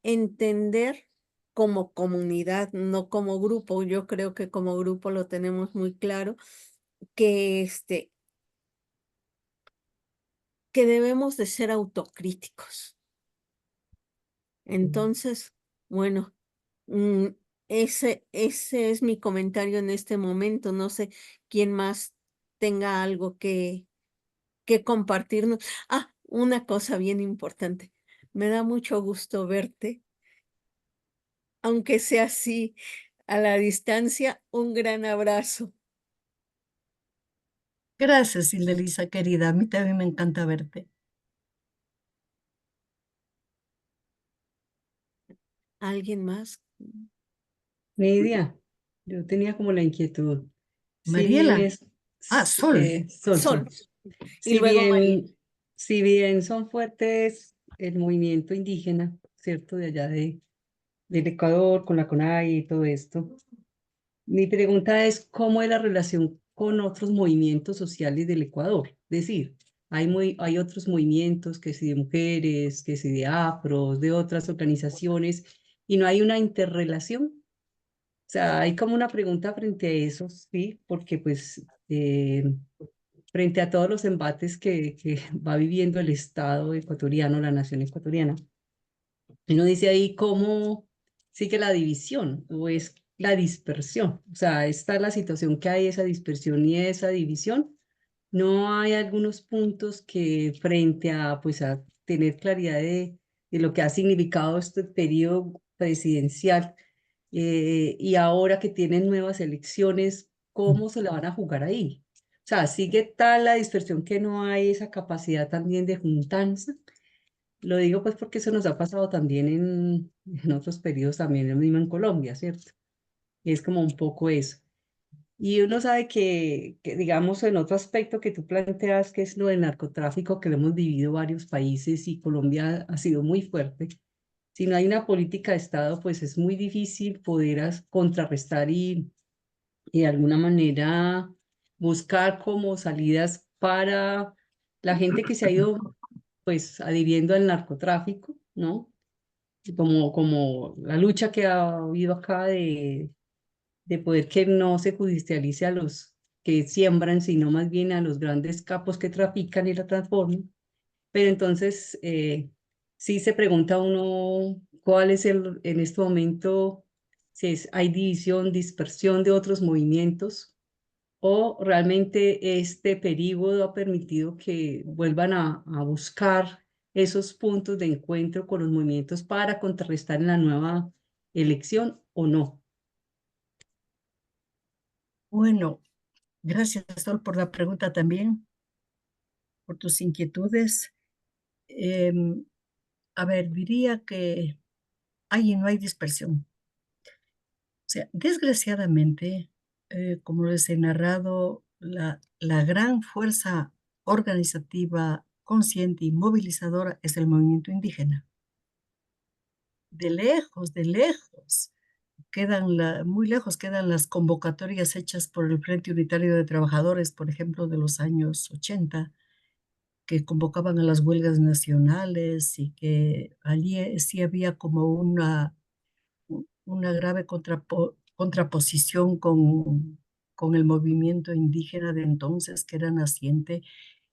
entender como comunidad, no como grupo. Yo creo que como grupo lo tenemos muy claro, que que debemos de ser autocríticos. Entonces, bueno, ese es mi comentario en este momento. No sé quién más tenga algo que compartirnos. Ah, una cosa bien importante. Me da mucho gusto verte, aunque sea así a la distancia. Un gran abrazo. Gracias, Elisa, querida. A mí también me encanta verte. ¿Alguien más? Nidia, yo tenía como la inquietud. Si bien Mariela. es Sol. Sol. Sol. Y Si luego María. bien son fuertes el movimiento indígena, ¿cierto? De allá del Ecuador, con la CONAI y todo esto. Mi pregunta es, ¿cómo es la relación con otros movimientos sociales del Ecuador? Es decir, hay otros movimientos, que si de mujeres, que si de afros, de otras organizaciones, y no hay una interrelación. O sea, hay como una pregunta frente a eso, sí, porque pues frente a todos los embates que va viviendo el Estado ecuatoriano, la nación ecuatoriana, uno dice ahí cómo sigue la división o es la dispersión. O sea, está la situación que hay, esa dispersión y esa división. No hay algunos puntos que frente a, pues, a tener claridad de lo que ha significado este periodo presidencial y ahora que tienen nuevas elecciones, ¿cómo se la van a jugar ahí? O sea, sigue tal la dispersión que no hay esa capacidad también de juntanza. Lo digo pues porque eso nos ha pasado también en otros periodos, también lo mismo en Colombia, ¿cierto? Es como un poco eso. Y uno sabe que, digamos, en otro aspecto que tú planteas, que es lo del narcotráfico, que lo hemos vivido varios países y Colombia ha sido muy fuerte. Si no hay una política de Estado, pues es muy difícil poder contrarrestar y de alguna manera buscar como salidas para la gente que se ha ido pues adhiriendo al narcotráfico, ¿no? Como la lucha que ha habido acá de poder que no se judicialice a los que siembran, sino más bien a los grandes capos que trafican y la transforman. Pero entonces, sí se pregunta uno cuál es en este momento, si hay división, dispersión de otros movimientos o realmente este periodo ha permitido que vuelvan a buscar esos puntos de encuentro con los movimientos para contrarrestar en la nueva elección o no. Bueno, gracias, Sol, por la pregunta también, por tus inquietudes. Em, a ver, diría que hay y no hay dispersión. O sea, desgraciadamente, como les he narrado, la gran fuerza organizativa, consciente y movilizadora es el movimiento indígena. De lejos, muy lejos quedan las convocatorias hechas por el Frente Unitario de Trabajadores, por ejemplo, de los años 80, que convocaban a las huelgas nacionales y que allí sí había como una grave contraposición con el movimiento indígena de entonces, que era naciente,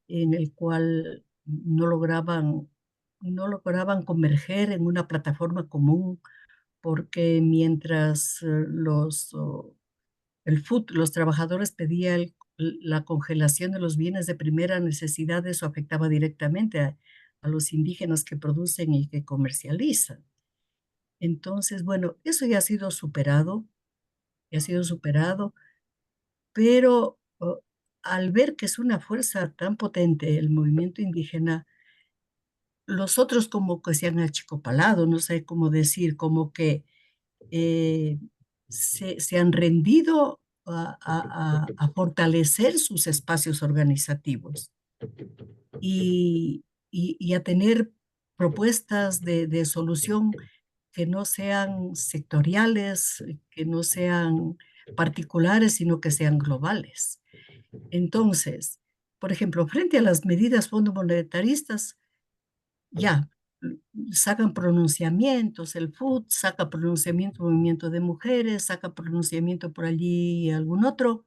en el cual no lograban converger en una plataforma común, porque mientras los trabajadores pedían la congelación de los bienes de primera necesidad, eso afectaba directamente a los indígenas que producen y que comercializan. Entonces, bueno, eso ya ha sido superado, pero al ver que es una fuerza tan potente el movimiento indígena, los otros como que se han achicopalado, no sé cómo decir, como que eh, se han rendido a fortalecer sus espacios organizativos y a tener propuestas de solución que no sean sectoriales, que no sean particulares, sino que sean globales. Entonces, por ejemplo, frente a las medidas fondomonetaristas, ya sacan pronunciamientos, el FUT saca pronunciamiento, Movimiento de Mujeres, saca pronunciamiento por allí algún otro,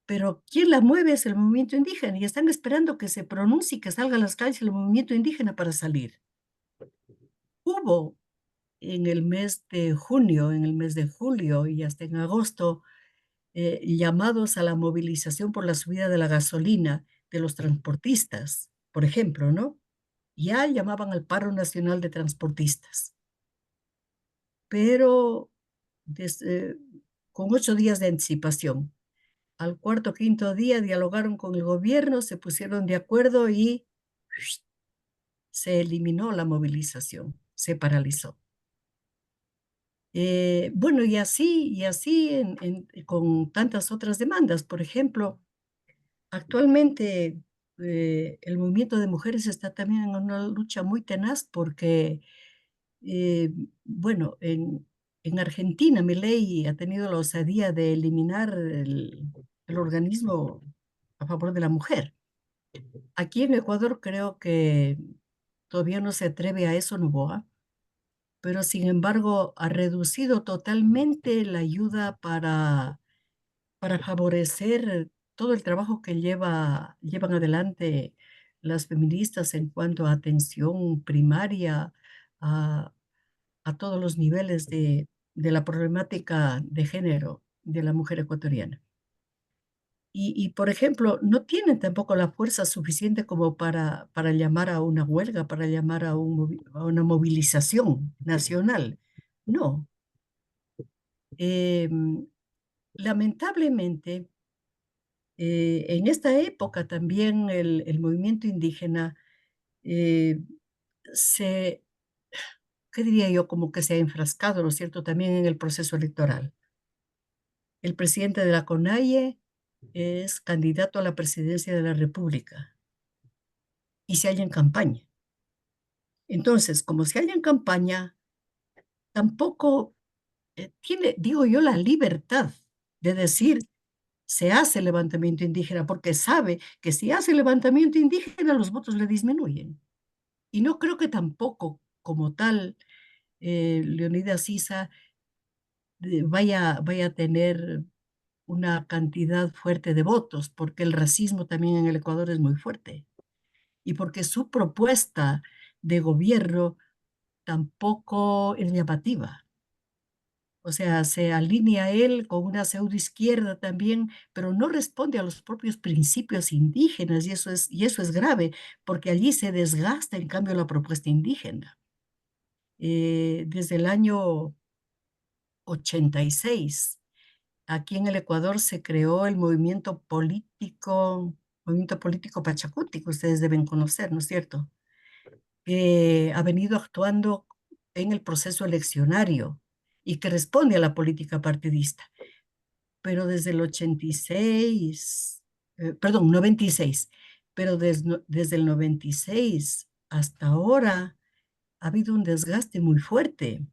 pero quien la mueve es el movimiento indígena y están esperando que se pronuncie y que salga a las calles el movimiento indígena para salir. Hubo en el mes de junio, en el mes de julio y hasta en agosto, llamados a la movilización por la subida de la gasolina de los transportistas, por ejemplo, ¿no? Ya llamaban al paro nacional de transportistas, pero desde, con 8 días de anticipación. al cuarto o quinto día dialogaron con el gobierno, se pusieron de acuerdo y se eliminó la movilización, se paralizó. Bueno, y así con tantas otras demandas. Por ejemplo, actualmente el movimiento de mujeres está también en una lucha muy tenaz porque, eh, bueno, en Argentina Milei ha tenido la osadía de eliminar el organismo a favor de la mujer. Aquí en Ecuador creo que todavía no se atreve a eso Noboa, pero sin embargo ha reducido totalmente la ayuda para favorecer todo el trabajo que llevan adelante las feministas en cuanto a atención primaria a, a todos los niveles de la problemática de género de la mujer ecuatoriana. Y, por ejemplo, no tienen tampoco la fuerza suficiente como para llamar a una huelga, para llamar a una movilización nacional. No. Em, Lamentablemente, en esta época también el movimiento indígena eh, se, ¿qué diría yo? Como que se ha enfrascado, ¿no es cierto?, también en el proceso electoral. El presidente de la CONAIE es candidato a la presidencia de la República y se halla en campaña. Entonces, como se halla en campaña, tampoco tiene, digo yo, la libertad de decir se hace levantamiento indígena, porque sabe que si hace levantamiento indígena los votos le disminuyen. Y no creo que tampoco, como tal, Leonidas Issa vaya a tener una cantidad fuerte de votos, porque el racismo también en el Ecuador es muy fuerte y porque su propuesta de gobierno tampoco es llamativa. O sea, se alinea él con una pseudoizquierda también, pero no responde a los propios principios indígenas y eso es grave, porque allí se desgasta en cambio la propuesta indígena. Desde el año 86, aquí en el Ecuador se creó el movimiento político Pachacuti, que ustedes deben conocer, ¿no es cierto? Que ha venido actuando en el proceso eleccionario y que responde a la política partidista. Pero desde el 86, perdón, 96, pero desde el 96 hasta ahora ha habido un desgaste muy fuerte.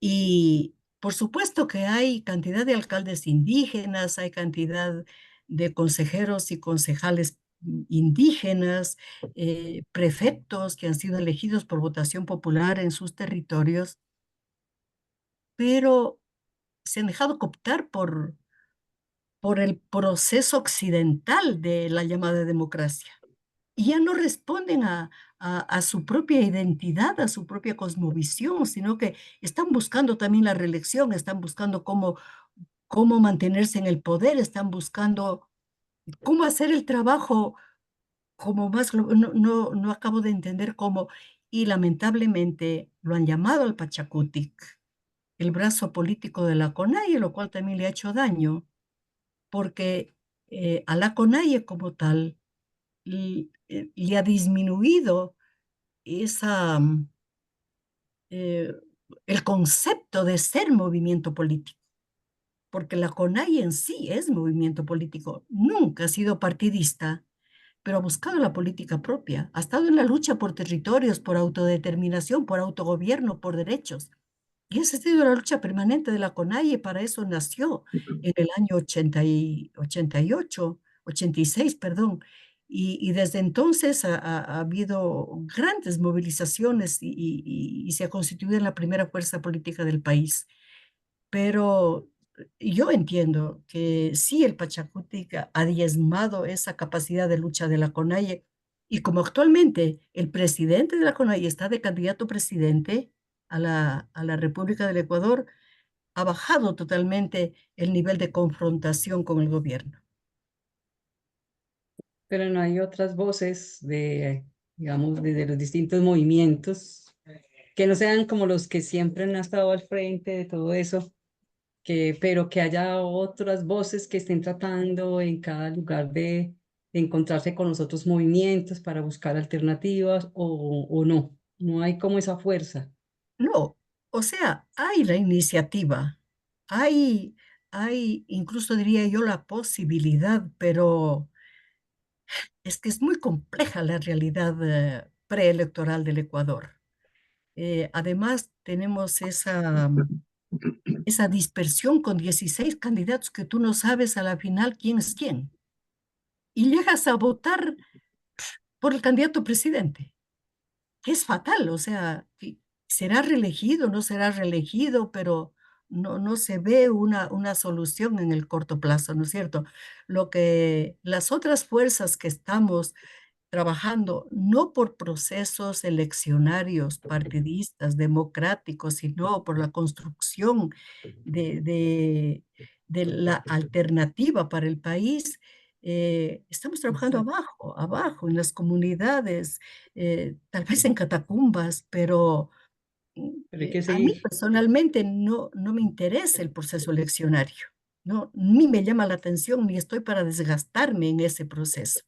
Y por supuesto que hay cantidad de alcaldes indígenas, hay cantidad de consejeros y concejales indígenas, prefectos que han sido elegidos por votación popular en sus territorios, pero se han dejado cooptar por el proceso occidental de la llamada democracia. Y ya no responden a su propia identidad, a su propia cosmovisión, sino que están buscando también la reelección, están buscando cómo mantenerse en el poder, están buscando cómo hacer el trabajo como más, no acabo de entender cómo, y lamentablemente lo han llamado al Pachacutic, el brazo político de la CONAIE, lo cual también le ha hecho daño, porque a la CONAIE como tal le ha disminuido esa, eh, el concepto de ser movimiento político, porque la CONAIE en sí es movimiento político, nunca ha sido partidista, pero ha buscado la política propia, ha estado en la lucha por territorios, por autodeterminación, por autogobierno, por derechos. Y esa ha sido la lucha permanente de la CONAIE, para eso nació en el año 88, 86, perdón. Y desde entonces ha habido grandes movilizaciones y se ha constituido en la primera fuerza política del país. Pero yo entiendo que sí, el Pachacutic ha diezmado esa capacidad de lucha de la CONAIE, y como actualmente el presidente de la CONAIE está de candidato presidente a la República del Ecuador, ha bajado totalmente el nivel de confrontación con el gobierno. Pero no hay otras voces de, digamos, de los distintos movimientos que no sean como los que siempre han estado al frente de todo eso, pero que haya otras voces que estén tratando en cada lugar de encontrarse con los otros movimientos para buscar alternativas o no. No hay como esa fuerza. No, o sea, hay la iniciativa, hay, incluso diría yo, la posibilidad, pero es que es muy compleja la realidad preelectoral del Ecuador. Además, tenemos esa dispersión con 16 candidatos que tú no sabes a la final quién es quién. Y llegas a votar por el candidato presidente, que es fatal, o sea, será reelegido, no será reelegido, pero no se ve una solución en el corto plazo, ¿no es cierto? Lo que las otras fuerzas que estamos trabajando no por procesos eleccionarios, partidistas, democráticos, sino por la construcción de, de, de la alternativa para el país. Estamos trabajando abajo, en las comunidades, tal vez en catacumbas, pero Pero hay que a mí seguir. personalmente no me interesa el proceso eleccionario, no, ni me llama la atención, ni estoy para desgastarme en ese proceso.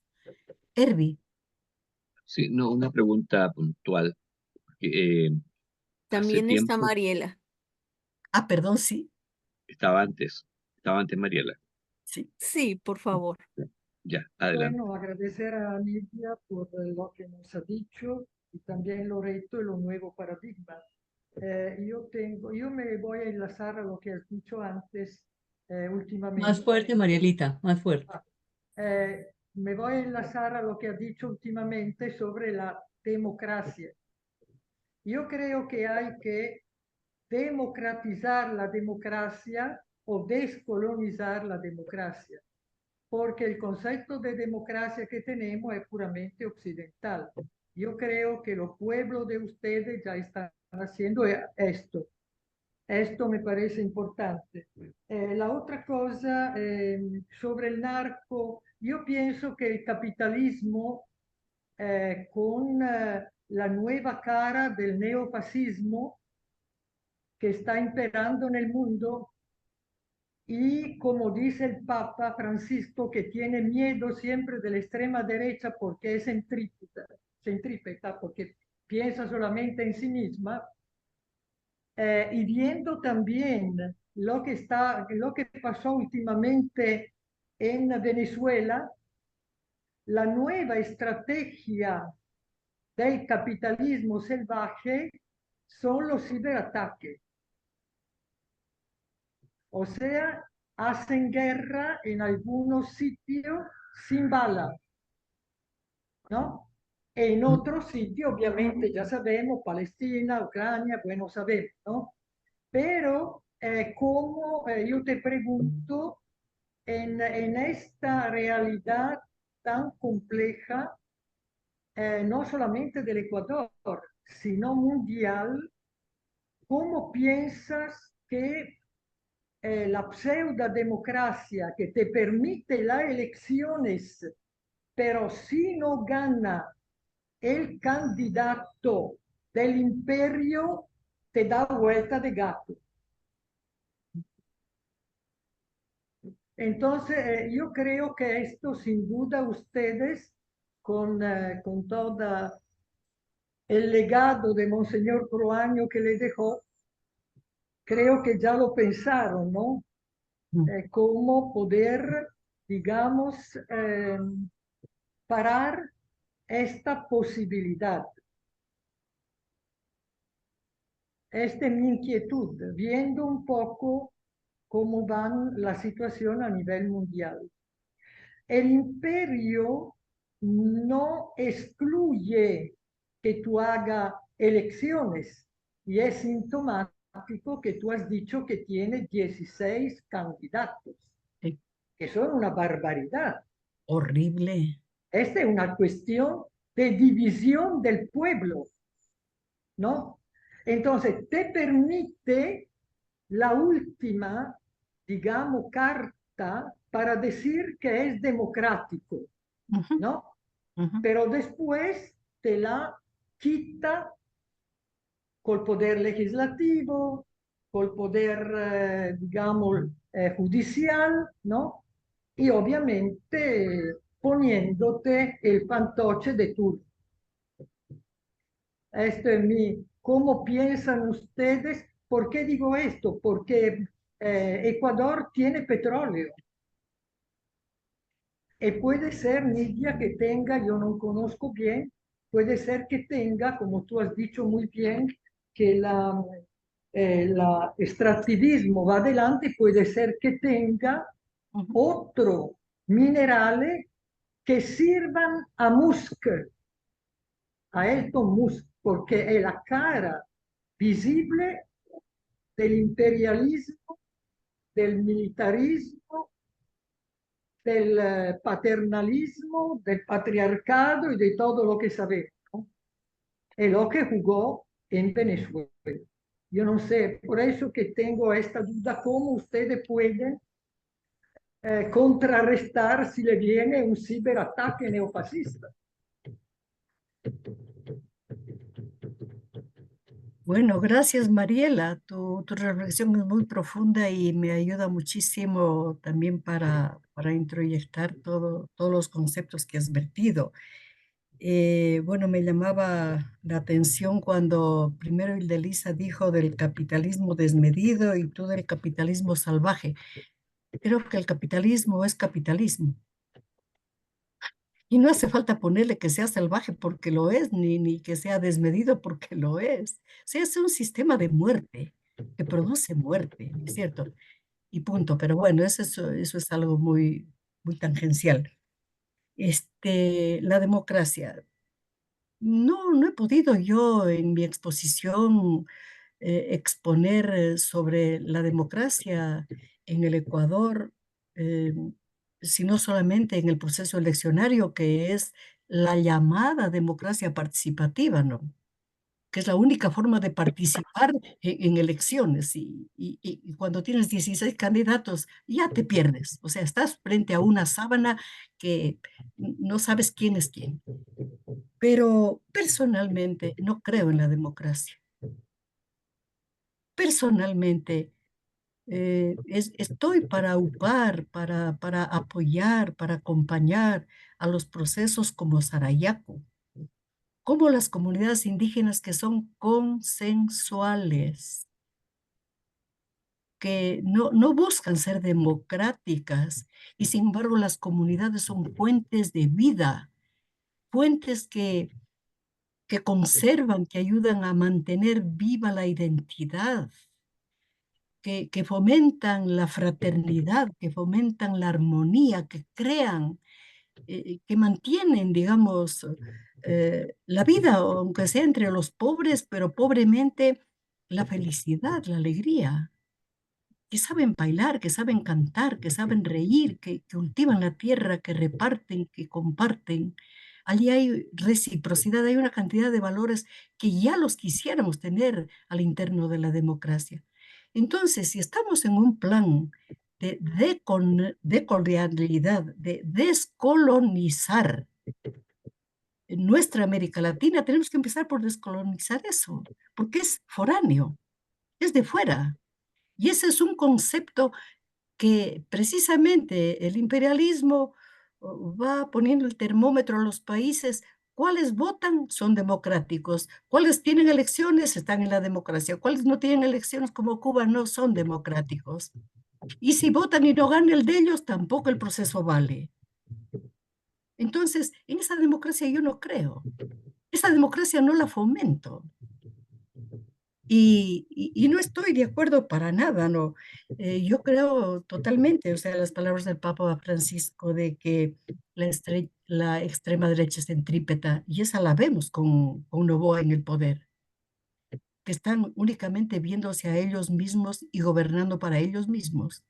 Herbie. Sí, no, una pregunta puntual. Que, hace También está tiempo Mariela. Ah, perdón, sí, estaba antes Mariela. sí. Sí, por favor. Ya, adelante. Bueno, agradecer a Nidia por lo que nos ha dicho y también Loreto y lo nuevo paradigma. Yo me voy a enlazar a lo que has dicho antes, últimamente. Más fuerte, Marielita, más fuerte. Me voy a enlazar a lo que has dicho últimamente sobre la democracia. Yo creo que hay que democratizar la democracia o descolonizar la democracia, porque el concepto de democracia que tenemos es puramente occidental. Yo creo que los pueblos de ustedes ya están haciendo esto. Esto me parece importante. La otra cosa sobre el narco, yo pienso que el capitalismo con la nueva cara del neofascismo que está imperando en el mundo y como dice el Papa Francisco, que tiene miedo siempre de la extrema derecha porque es centrípeta, porque piensa solamente en sí misma, y viendo también lo que pasó últimamente en Venezuela, la nueva estrategia del capitalismo salvaje son los ciberataques. O sea, hacen guerra en algunos sitios sin bala, ¿no? En otros sitios, obviamente, ya sabemos, Palestina, Ucrania, bueno, sabemos, ¿no? Pero, como yo te pregunto, en esta realidad tan compleja, no solamente del Ecuador, sino mundial, ¿cómo piensas que la pseudodemocracia que te permite las elecciones, pero si no gana el candidato del imperio, te da vuelta de gato? Entonces, yo creo que esto, sin duda, ustedes, con todo el legado de Monseñor Proaño que le dejó, creo que ya lo pensaron, ¿no? Cómo poder, digamos, parar esta posibilidad. Esta es mi inquietud, viendo un poco cómo va la situación a nivel mundial. El imperio no excluye que tú hagas elecciones y es sintomático que tú has dicho que tiene 16 candidatos, Sí. que son una barbaridad. Horrible. Esta es una cuestión de división del pueblo, ¿no? Entonces, te permite la última, digamos, carta para decir que es democrático, Ujú, ¿no? ujú. Pero después te la quita col poder legislativo, col poder, digamos, judicial, ¿no? Y obviamente poniéndote el fantoche de turno. Esto es ¿cómo piensan ustedes? ¿Por qué digo esto? Porque Ecuador tiene petróleo. Y puede ser, Nidia, que tenga, yo no conozco bien, puede ser que tenga, como tú has dicho muy bien, que la extractivismo va adelante, puede ser que tenga otro minerales que sirvan a Musk, a Elon Musk, porque es la cara visible del imperialismo, del militarismo, del paternalismo, del patriarcado y de todo lo que sabemos, ¿no? Es lo que jugó en Venezuela. Yo no sé, por eso que tengo esta duda, cómo ustedes pueden contrarrestar si le viene un ciberataque neofascista. Bueno, gracias Mariela. Tu reflexión es muy profunda y me ayuda muchísimo también para introyectar todos los conceptos que has vertido. Bueno, me llamaba la atención cuando primero Ildelisa dijo del capitalismo desmedido y tú del capitalismo salvaje. Creo que el capitalismo es capitalismo. Y no hace falta ponerle que sea salvaje porque lo es, ni que sea desmedido porque lo es. O sea, es un sistema de muerte, que produce muerte, ¿no es cierto? Y punto. Pero bueno, eso es algo muy tangencial. La democracia. No he podido yo en mi exposición exponer sobre la democracia en el Ecuador, eh, sino solamente en el proceso eleccionario, que es la llamada democracia participativa, ¿no? Que es la única forma de participar en elecciones. Y cuando tienes 16 candidatos, ya te pierdes. O sea, estás frente a una sábana que no sabes quién es quién. Pero personalmente no creo en la democracia. Personalmente estoy para upar, para apoyar, para acompañar a los procesos como Sarayaco, como las comunidades indígenas que son consensuales, que no buscan ser democráticas y sin embargo las comunidades son fuentes de vida, fuentes que conservan, que ayudan a mantener viva la identidad, que fomentan la fraternidad, que fomentan la armonía, que crean, que mantienen, digamos, la vida, aunque sea entre los pobres, pero pobremente la felicidad, la alegría, que saben bailar, que saben cantar, que saben reír, que cultivan la tierra, que reparten, que comparten. Allí hay reciprocidad, hay una cantidad de valores que ya los quisiéramos tener al interno de la democracia. Entonces, si estamos en un plan de decolonialidad, de descolonizar nuestra América Latina, tenemos que empezar por descolonizar eso, porque es foráneo, es de fuera. Y ese es un concepto que precisamente el imperialismo va poniendo el termómetro a los países. ¿Cuáles votan? Son democráticos. ¿Cuáles tienen elecciones? Están en la democracia. ¿Cuáles no tienen elecciones como Cuba? No son democráticos. Y si votan y no gana el de ellos, tampoco el proceso vale. Entonces, en esa democracia yo no creo. Esa democracia no la fomento. Y no estoy de acuerdo para nada, ¿no? Yo creo totalmente, o sea, las palabras del Papa Francisco de que la extrema derecha es centrípeta, y esa la vemos con Noboa en el poder, que están únicamente viéndose a ellos mismos y gobernando para ellos mismos.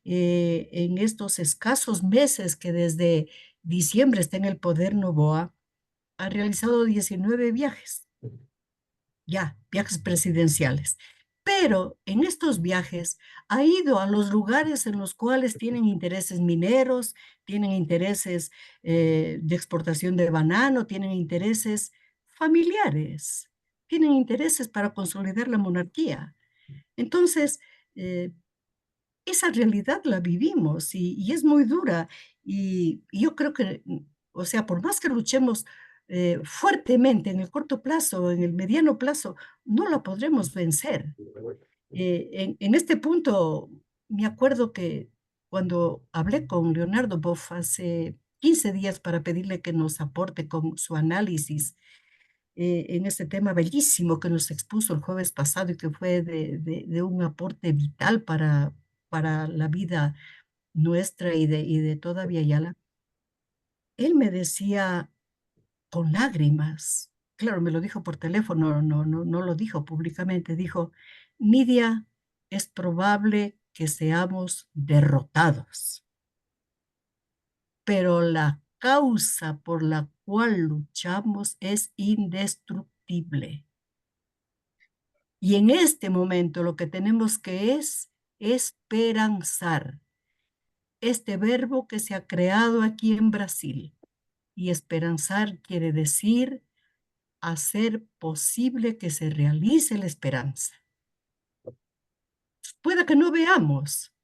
En estos escasos meses que desde diciembre está en el poder Noboa, ha realizado 19 viajes ya, viajes presidenciales. Pero en estos viajes ha ido a los lugares en los cuales tienen intereses mineros, tienen intereses de exportación de banano, tienen intereses familiares, tienen intereses para consolidar la monarquía. Entonces, eh, esa realidad la vivimos y es muy dura. Y yo creo que, o sea, por más que luchemos fuertemente en el corto plazo, en el mediano plazo, no la podremos vencer. En este punto, me acuerdo que cuando hablé con Leonardo Boff hace 15 días para pedirle que nos aporte con su análisis en este tema bellísimo que nos expuso el jueves pasado y que fue de un aporte vital para la vida nuestra y de toda Yala, él me decía con lágrimas, claro, me lo dijo por teléfono, no lo dijo públicamente, dijo, Nidia, es probable que seamos derrotados, pero la causa por la cual luchamos es indestructible. Y en este momento lo que tenemos que es esperanzar, este verbo que se ha creado aquí en Brasil. Y esperanzar quiere decir hacer posible que se realice la esperanza. Pueda que no veamos,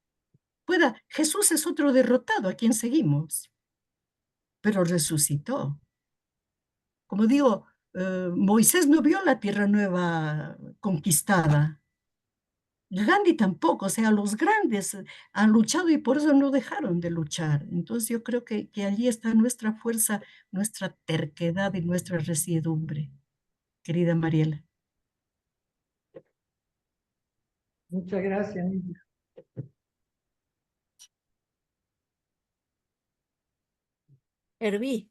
Jesús es otro derrotado a quien seguimos, pero resucitó. Como digo, Moisés no vio la tierra nueva conquistada. Gandhi tampoco, o sea, los grandes han luchado y por eso no dejaron de luchar. Entonces yo creo que allí está nuestra fuerza, nuestra terquedad y nuestra resiedumbre, querida Mariela. Muchas gracias, Nidia. Herví.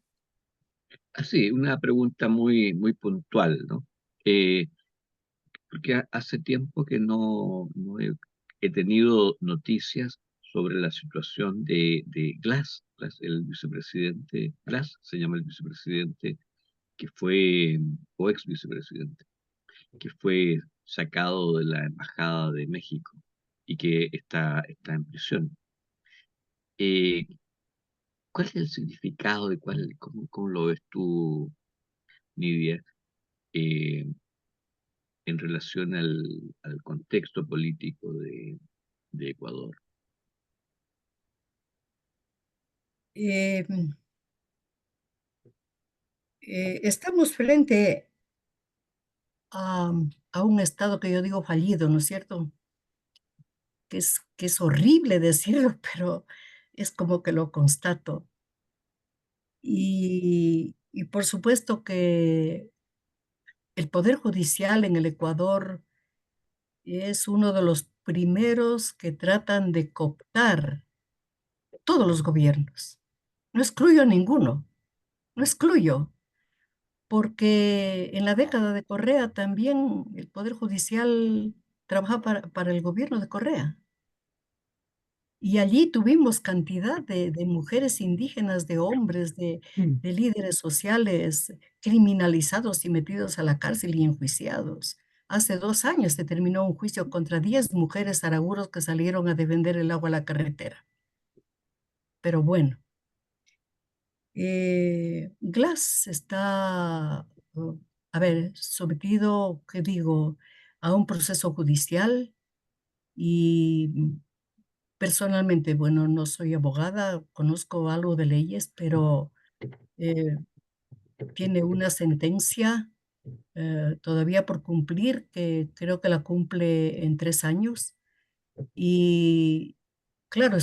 Así, una pregunta muy puntual, ¿no? Porque hace tiempo que no he tenido noticias sobre la situación de Glass, el vicepresidente Glass, se llama el vicepresidente que fue, o ex vicepresidente, que fue sacado de la Embajada de México y que está en prisión. Eh, ¿Cuál es el significado de cómo lo ves tú, Nidia, eh, en relación al contexto político de Ecuador? Eh, estamos frente a, a un Estado que yo digo fallido, ¿no es cierto? Que es horrible decirlo, pero es como que lo constato. Y por supuesto que el Poder Judicial en el Ecuador es uno de los primeros que tratan de cooptar todos los gobiernos. No excluyo a ninguno, no excluyo, porque en la década de Correa también el Poder Judicial trabajaba para el gobierno de Correa. Y allí tuvimos cantidad de mujeres indígenas, de hombres, de líderes sociales criminalizados y metidos a la cárcel y enjuiciados. Hace 2 años se terminó un juicio contra 10 mujeres araguros que salieron a defender el agua a la carretera. Pero bueno, Glass está, a ver, sometido, ¿qué digo?, a un proceso judicial y personalmente, bueno, no soy abogada, conozco algo de leyes, pero eh, tiene una sentencia todavía por cumplir, que creo que la cumple en 3 años. Y claro,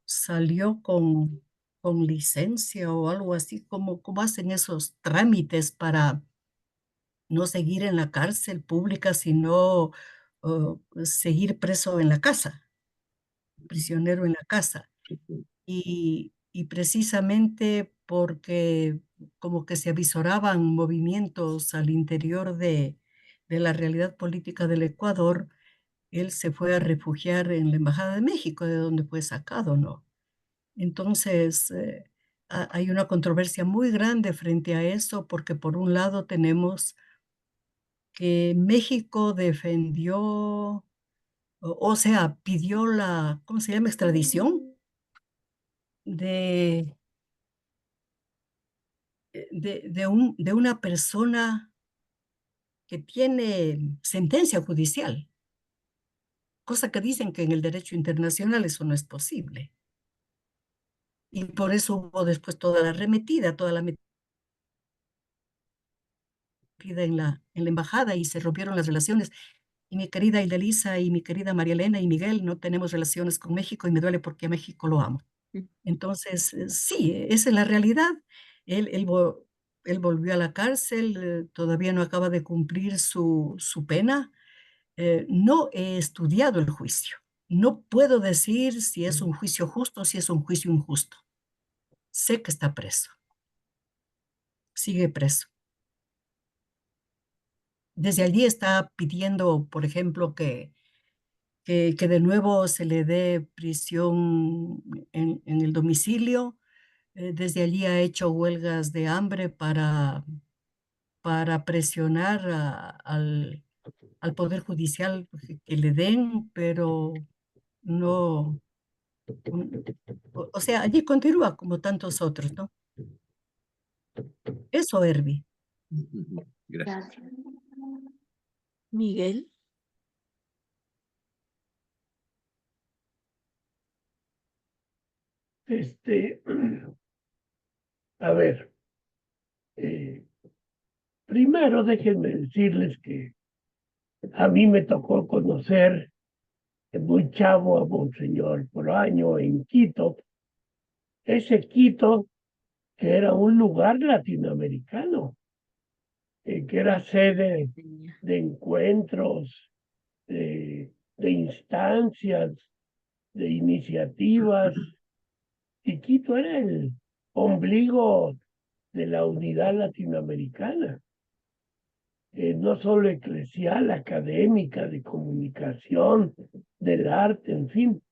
salió con licencia o algo así, como hacen esos trámites para no seguir en la cárcel pública, sino seguir preso en la casa, prisionero en la casa. Y precisamente porque como que se avisoraban movimientos al interior de la realidad política del Ecuador, él se fue a refugiar en la Embajada de México, de donde fue sacado, ¿no? Entonces, hay una controversia muy grande frente a eso, porque por un lado tenemos que México defendió, o sea, pidió la, ¿cómo se llama?, extradición de de una persona que tiene sentencia judicial. cosa que dicen que en el derecho internacional eso no es posible. Y por eso hubo después toda la arremetida, toda la metida en la embajada y se rompieron las relaciones. Y mi querida Ildelisa y mi querida María Elena y Miguel no tenemos relaciones con México y me duele porque a México lo amo. Entonces, sí, esa es la realidad. Él, él, vo- él volvió a la cárcel, todavía no acaba de cumplir su pena. No he estudiado el juicio. No puedo decir si es un juicio justo o si es un juicio injusto. Sé que está preso, sigue preso. Desde allí está pidiendo, por ejemplo, que de nuevo se le dé prisión en el domicilio. Desde allí ha hecho huelgas de hambre para presionar al Poder Judicial que le den, pero no, o sea, allí continúa como tantos otros, ¿no? Eso, Herbie. Gracias. Gracias. Miguel. A ver, primero déjenme decirles que a mí me tocó conocer muy chavo a Monseñor Proaño en Quito. Ese Quito que era un lugar latinoamericano, que era sede de encuentros, de instancias, de iniciativas, y Quito era el ombligo de la unidad latinoamericana, no solo eclesial, académica, de comunicación, del arte, en fin.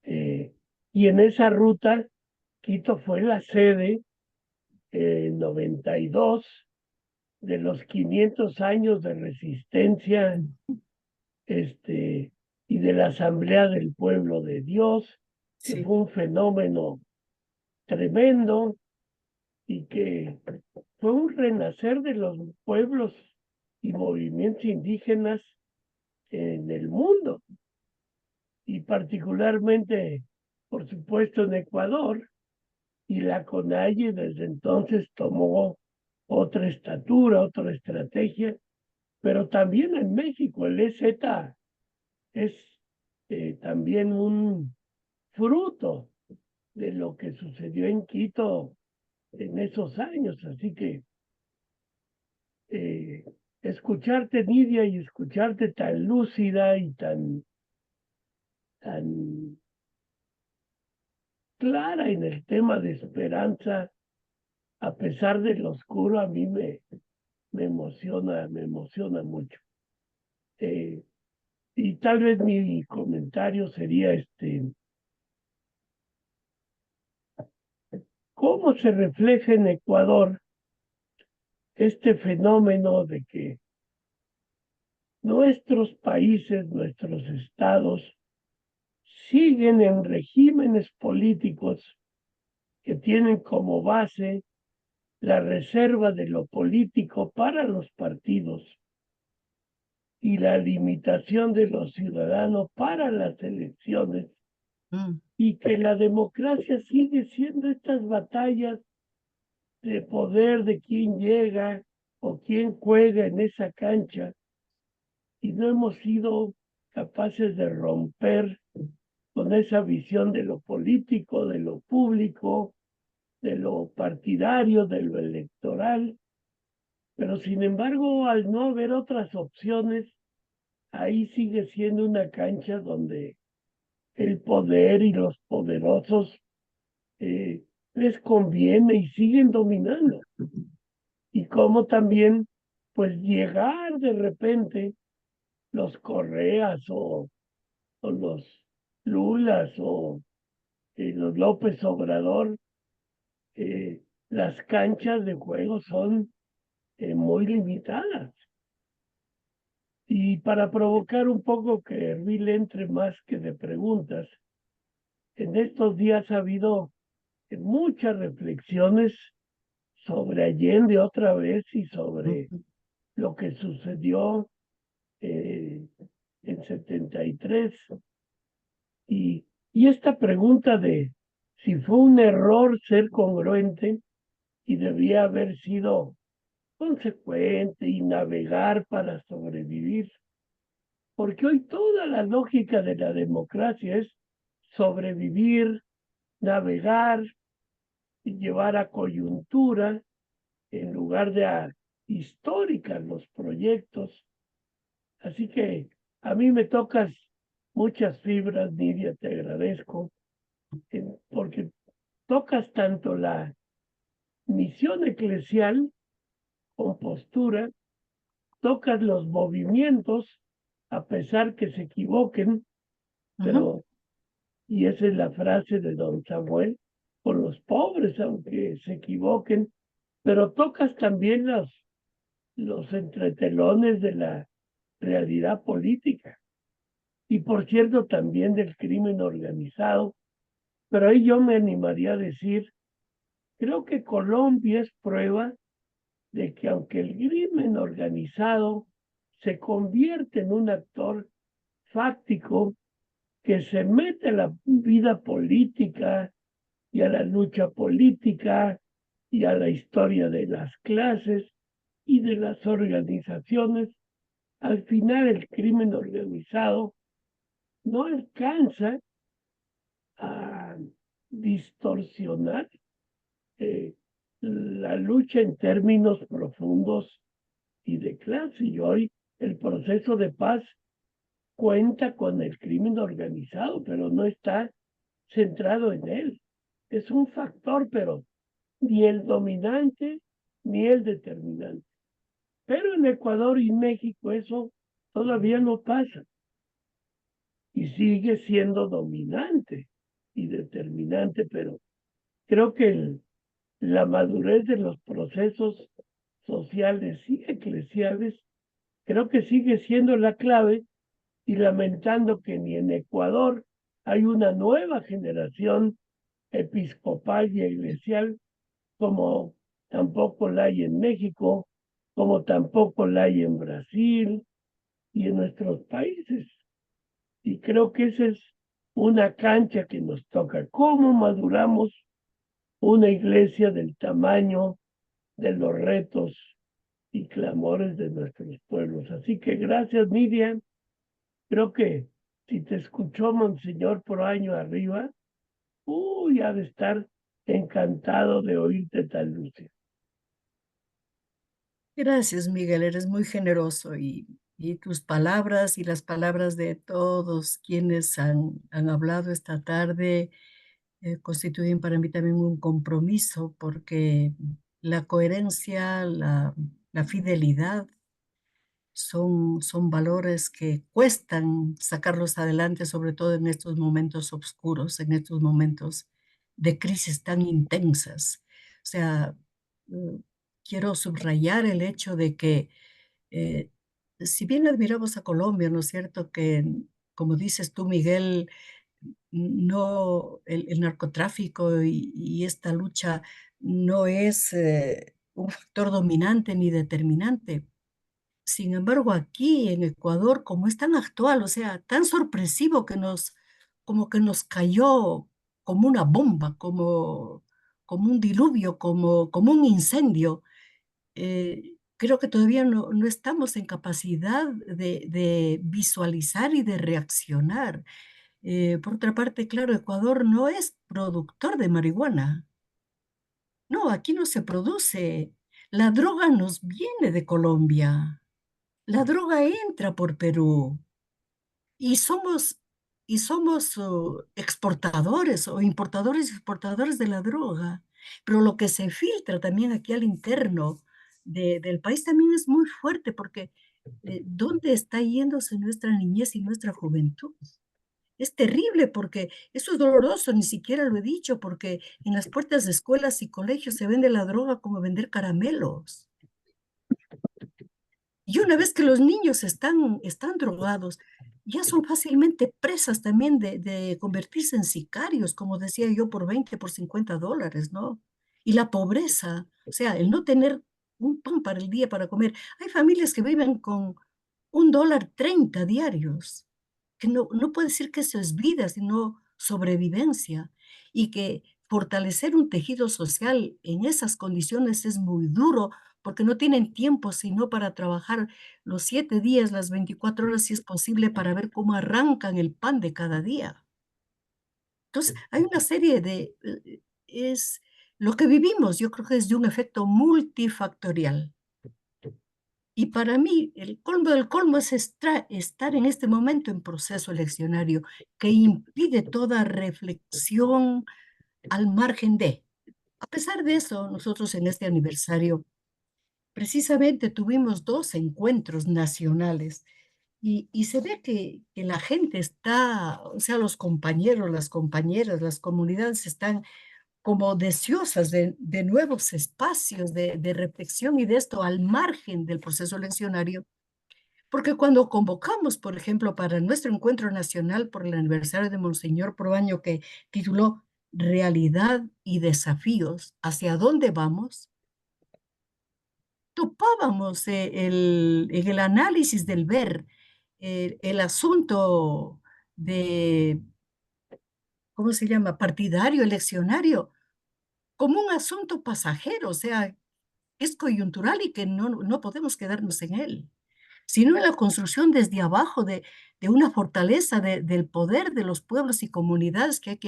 Y en esa ruta, Quito fue la sede en 92 de los 500 años de resistencia y de la Asamblea del Pueblo de Dios, que Sí. fue un fenómeno tremendo y que fue un renacer de los pueblos y movimientos indígenas en el mundo, y particularmente, por supuesto, en Ecuador, y la CONAIE desde entonces tomó otra estatura, otra estrategia, pero también en México el EZ es también un fruto de lo que sucedió en Quito en esos años. Así que escucharte, Nidia, y escucharte tan lúcida y tan clara en el tema de esperanza, a pesar de lo oscuro, a mí me emociona mucho. Y tal vez mi comentario sería ¿cómo se refleja en Ecuador este fenómeno de que nuestros países, nuestros estados, siguen en regímenes políticos que tienen como base la reserva de lo político para los partidos y la limitación de los ciudadanos para las elecciones, y que la democracia sigue siendo estas batallas de poder de quién llega o quién juega en esa cancha, y no hemos sido capaces de romper con esa visión de lo político, de lo público, de lo partidario, de lo electoral. Pero sin embargo, al no haber otras opciones, ahí sigue siendo una cancha donde el poder y los poderosos les conviene y siguen dominando. Y como también, pues llegar de repente los Correas o los Lulas o los López Obrador, las canchas de juego son muy limitadas. Y para provocar un poco que Erbil entre más que de preguntas, en estos días ha habido muchas reflexiones sobre Allende otra vez y sobre lo que sucedió en 73. Y esta pregunta de si fue un error ser congruente y debía haber sido consecuente y navegar para sobrevivir, porque hoy toda la lógica de la democracia es sobrevivir, navegar y llevar a coyuntura en lugar de a históricas los proyectos. Así que a mí me tocas muchas fibras, Nidia, te agradezco, porque tocas tanto la misión eclesial con postura, tocas los movimientos, a pesar que se equivoquen, pero, y esa es la frase de don Samuel, con los pobres, aunque se equivoquen, pero tocas también los entretelones de la realidad política y, por cierto, también del crimen organizado. Pero ahí yo me animaría a decir, creo que Colombia es prueba de que aunque el crimen organizado se convierte en un actor fáctico que se mete a la vida política y a la lucha política y a la historia de las clases y de las organizaciones, al final el crimen organizado no alcanza a distorsionar la lucha en términos profundos y de clase. Y hoy el proceso de paz cuenta con el crimen organizado, pero no está centrado en él. Es un factor, pero ni el dominante ni el determinante. Pero en Ecuador y México eso todavía no pasa y sigue siendo dominante y determinante, pero creo que la madurez de los procesos sociales y eclesiales creo que sigue siendo la clave, y lamentando que ni en Ecuador hay una nueva generación episcopal y eclesial, como tampoco la hay en México, como tampoco la hay en Brasil y en nuestros países. Y creo que esa es una cancha que nos toca. ¿Cómo maduramos una iglesia del tamaño de los retos y clamores de nuestros pueblos? Así que gracias, Miriam. Creo que si te escuchó Monseñor por año arriba, ha de estar encantado de oírte tan lúcido. Gracias, Miguel, eres muy generoso y tus palabras y las palabras de todos quienes han hablado esta tarde constituyen para mí también un compromiso, porque la coherencia, la fidelidad son valores que cuestan sacarlos adelante, sobre todo en estos momentos oscuros, en estos momentos de crisis tan intensas. O sea, quiero subrayar el hecho de que si bien admiramos a Colombia, ¿no es cierto? Que, como dices tú, Miguel, no, el narcotráfico y esta lucha no es un factor dominante ni determinante. Sin embargo, aquí en Ecuador, como es tan actual, o sea, tan sorpresivo como que nos cayó como una bomba, como un diluvio, como un incendio, creo que todavía no estamos en capacidad de visualizar y de reaccionar. Por otra parte, claro, Ecuador no es productor de marihuana. No, aquí no se produce. La droga nos viene de Colombia. La droga entra por Perú y somos exportadores o importadores y exportadores de la droga. Pero lo que se filtra también aquí al interno del país también es muy fuerte, porque ¿dónde está yéndose nuestra niñez y nuestra juventud? Es terrible, porque eso es doloroso, ni siquiera lo he dicho, porque en las puertas de escuelas y colegios se vende la droga como vender caramelos. Y una vez que los niños están drogados, ya son fácilmente presas también de convertirse en sicarios, como decía yo, por 20, por $50, ¿no? Y la pobreza, o sea, el no tener un pan para el día para comer. Hay familias que viven con $1.30 diarios, que no puede decir que eso es vida, sino sobrevivencia, y que fortalecer un tejido social en esas condiciones es muy duro, porque no tienen tiempo sino para trabajar los 7 días, las 24 horas, si es posible, para ver cómo arrancan el pan de cada día. Entonces, hay una serie de, es lo que vivimos, yo creo que es de un efecto multifactorial. Y para mí, el colmo del colmo es estar en este momento en proceso eleccionario, que impide toda reflexión al margen de. A pesar de eso, nosotros en este aniversario precisamente tuvimos 2 encuentros nacionales y se ve que la gente está, o sea, los compañeros, las compañeras, las comunidades están como deseosas de nuevos espacios de reflexión y de esto al margen del proceso eleccionario, porque cuando convocamos, por ejemplo, para nuestro encuentro nacional por el aniversario de Monseñor Proaño, que tituló Realidad y desafíos, ¿hacia dónde vamos? Topábamos en el análisis del ver el asunto de, ¿cómo se llama?, partidario, eleccionario, como un asunto pasajero, o sea, es coyuntural y que no podemos quedarnos en él, sino en la construcción desde abajo de una fortaleza del poder de los pueblos y comunidades que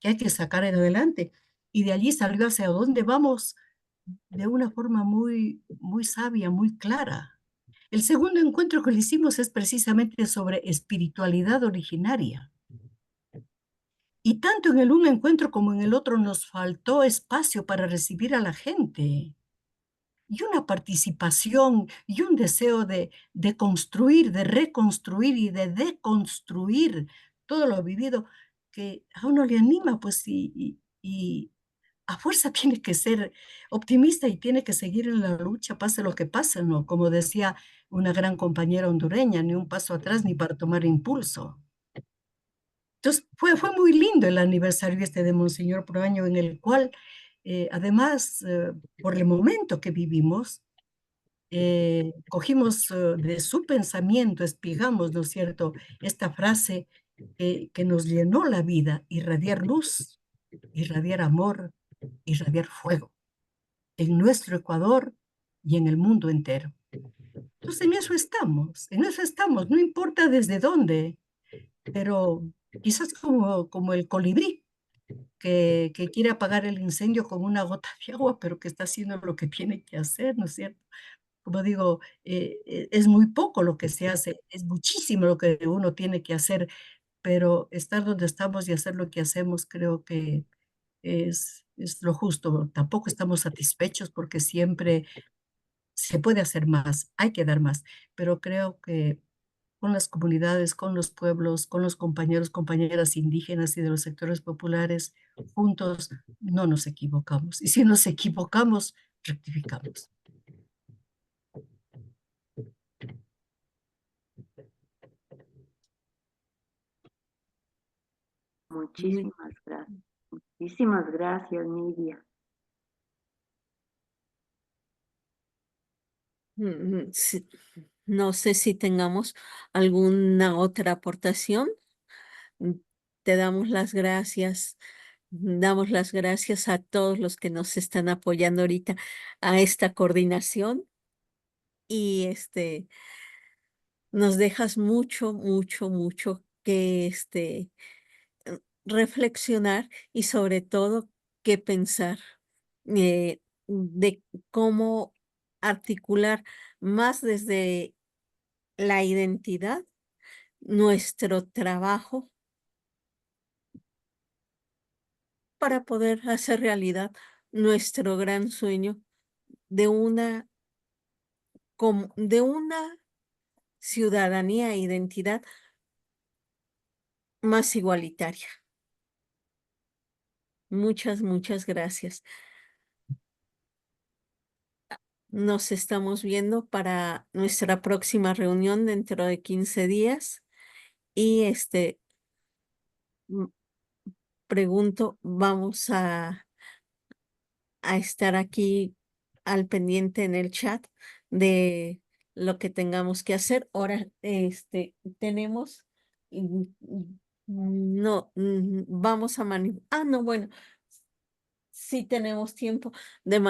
hay que sacar en adelante. Y de allí salió hacia dónde vamos de una forma muy, muy sabia, muy clara. El segundo encuentro que le hicimos es precisamente sobre espiritualidad originaria. Y tanto en el un encuentro como en el otro nos faltó espacio para recibir a la gente y una participación y un deseo de construir, de reconstruir y de deconstruir todo lo vivido que a uno le anima, pues, y a fuerza tiene que ser optimista y tiene que seguir en la lucha, pase lo que pase, ¿no? Como decía una gran compañera hondureña, ni un paso atrás ni para tomar impulso. Entonces, fue muy lindo el aniversario este de Monseñor Proaño, en el cual, además, por el momento que vivimos, cogimos de su pensamiento, espigamos, ¿no es cierto?, esta frase que nos llenó la vida: irradiar luz, irradiar amor, irradiar fuego, en nuestro Ecuador y en el mundo entero. Entonces, en eso estamos, no importa desde dónde, pero quizás como el colibrí que quiere apagar el incendio con una gota de agua, pero que está haciendo lo que tiene que hacer, ¿no es cierto? Como digo, es muy poco lo que se hace, es muchísimo lo que uno tiene que hacer, pero estar donde estamos y hacer lo que hacemos creo que es lo justo. Tampoco estamos satisfechos porque siempre se puede hacer más, hay que dar más, pero creo que con las comunidades, con los pueblos, con los compañeros, compañeras indígenas y de los sectores populares, juntos no nos equivocamos. Y si nos equivocamos, rectificamos. Muy- Muchísimas gracias, Nidia. sí. No sé si tengamos alguna otra aportación. Mm, Te damos las gracias. Damos las gracias a todos los que nos están apoyando ahorita a esta coordinación y nos dejas mucho, mucho, mucho que reflexionar y sobre todo que pensar de cómo articular más desde la identidad nuestro trabajo para poder hacer realidad nuestro gran sueño de de una ciudadanía e identidad más igualitaria. Muchas, muchas gracias. Nos estamos viendo para nuestra próxima reunión dentro de 15 días y m- pregunto, vamos a estar aquí al pendiente en el chat de lo que tengamos que hacer. Ahora, tenemos, no, vamos a no, bueno, sí tenemos tiempo de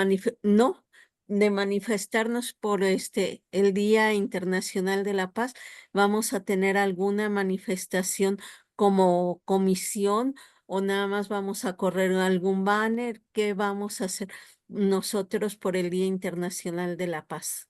no, de manifestarnos por el Día Internacional de la Paz. Vamos a tener alguna manifestación como comisión o nada más vamos a correr algún banner. ¿Qué vamos a hacer nosotros por el Día Internacional de la Paz?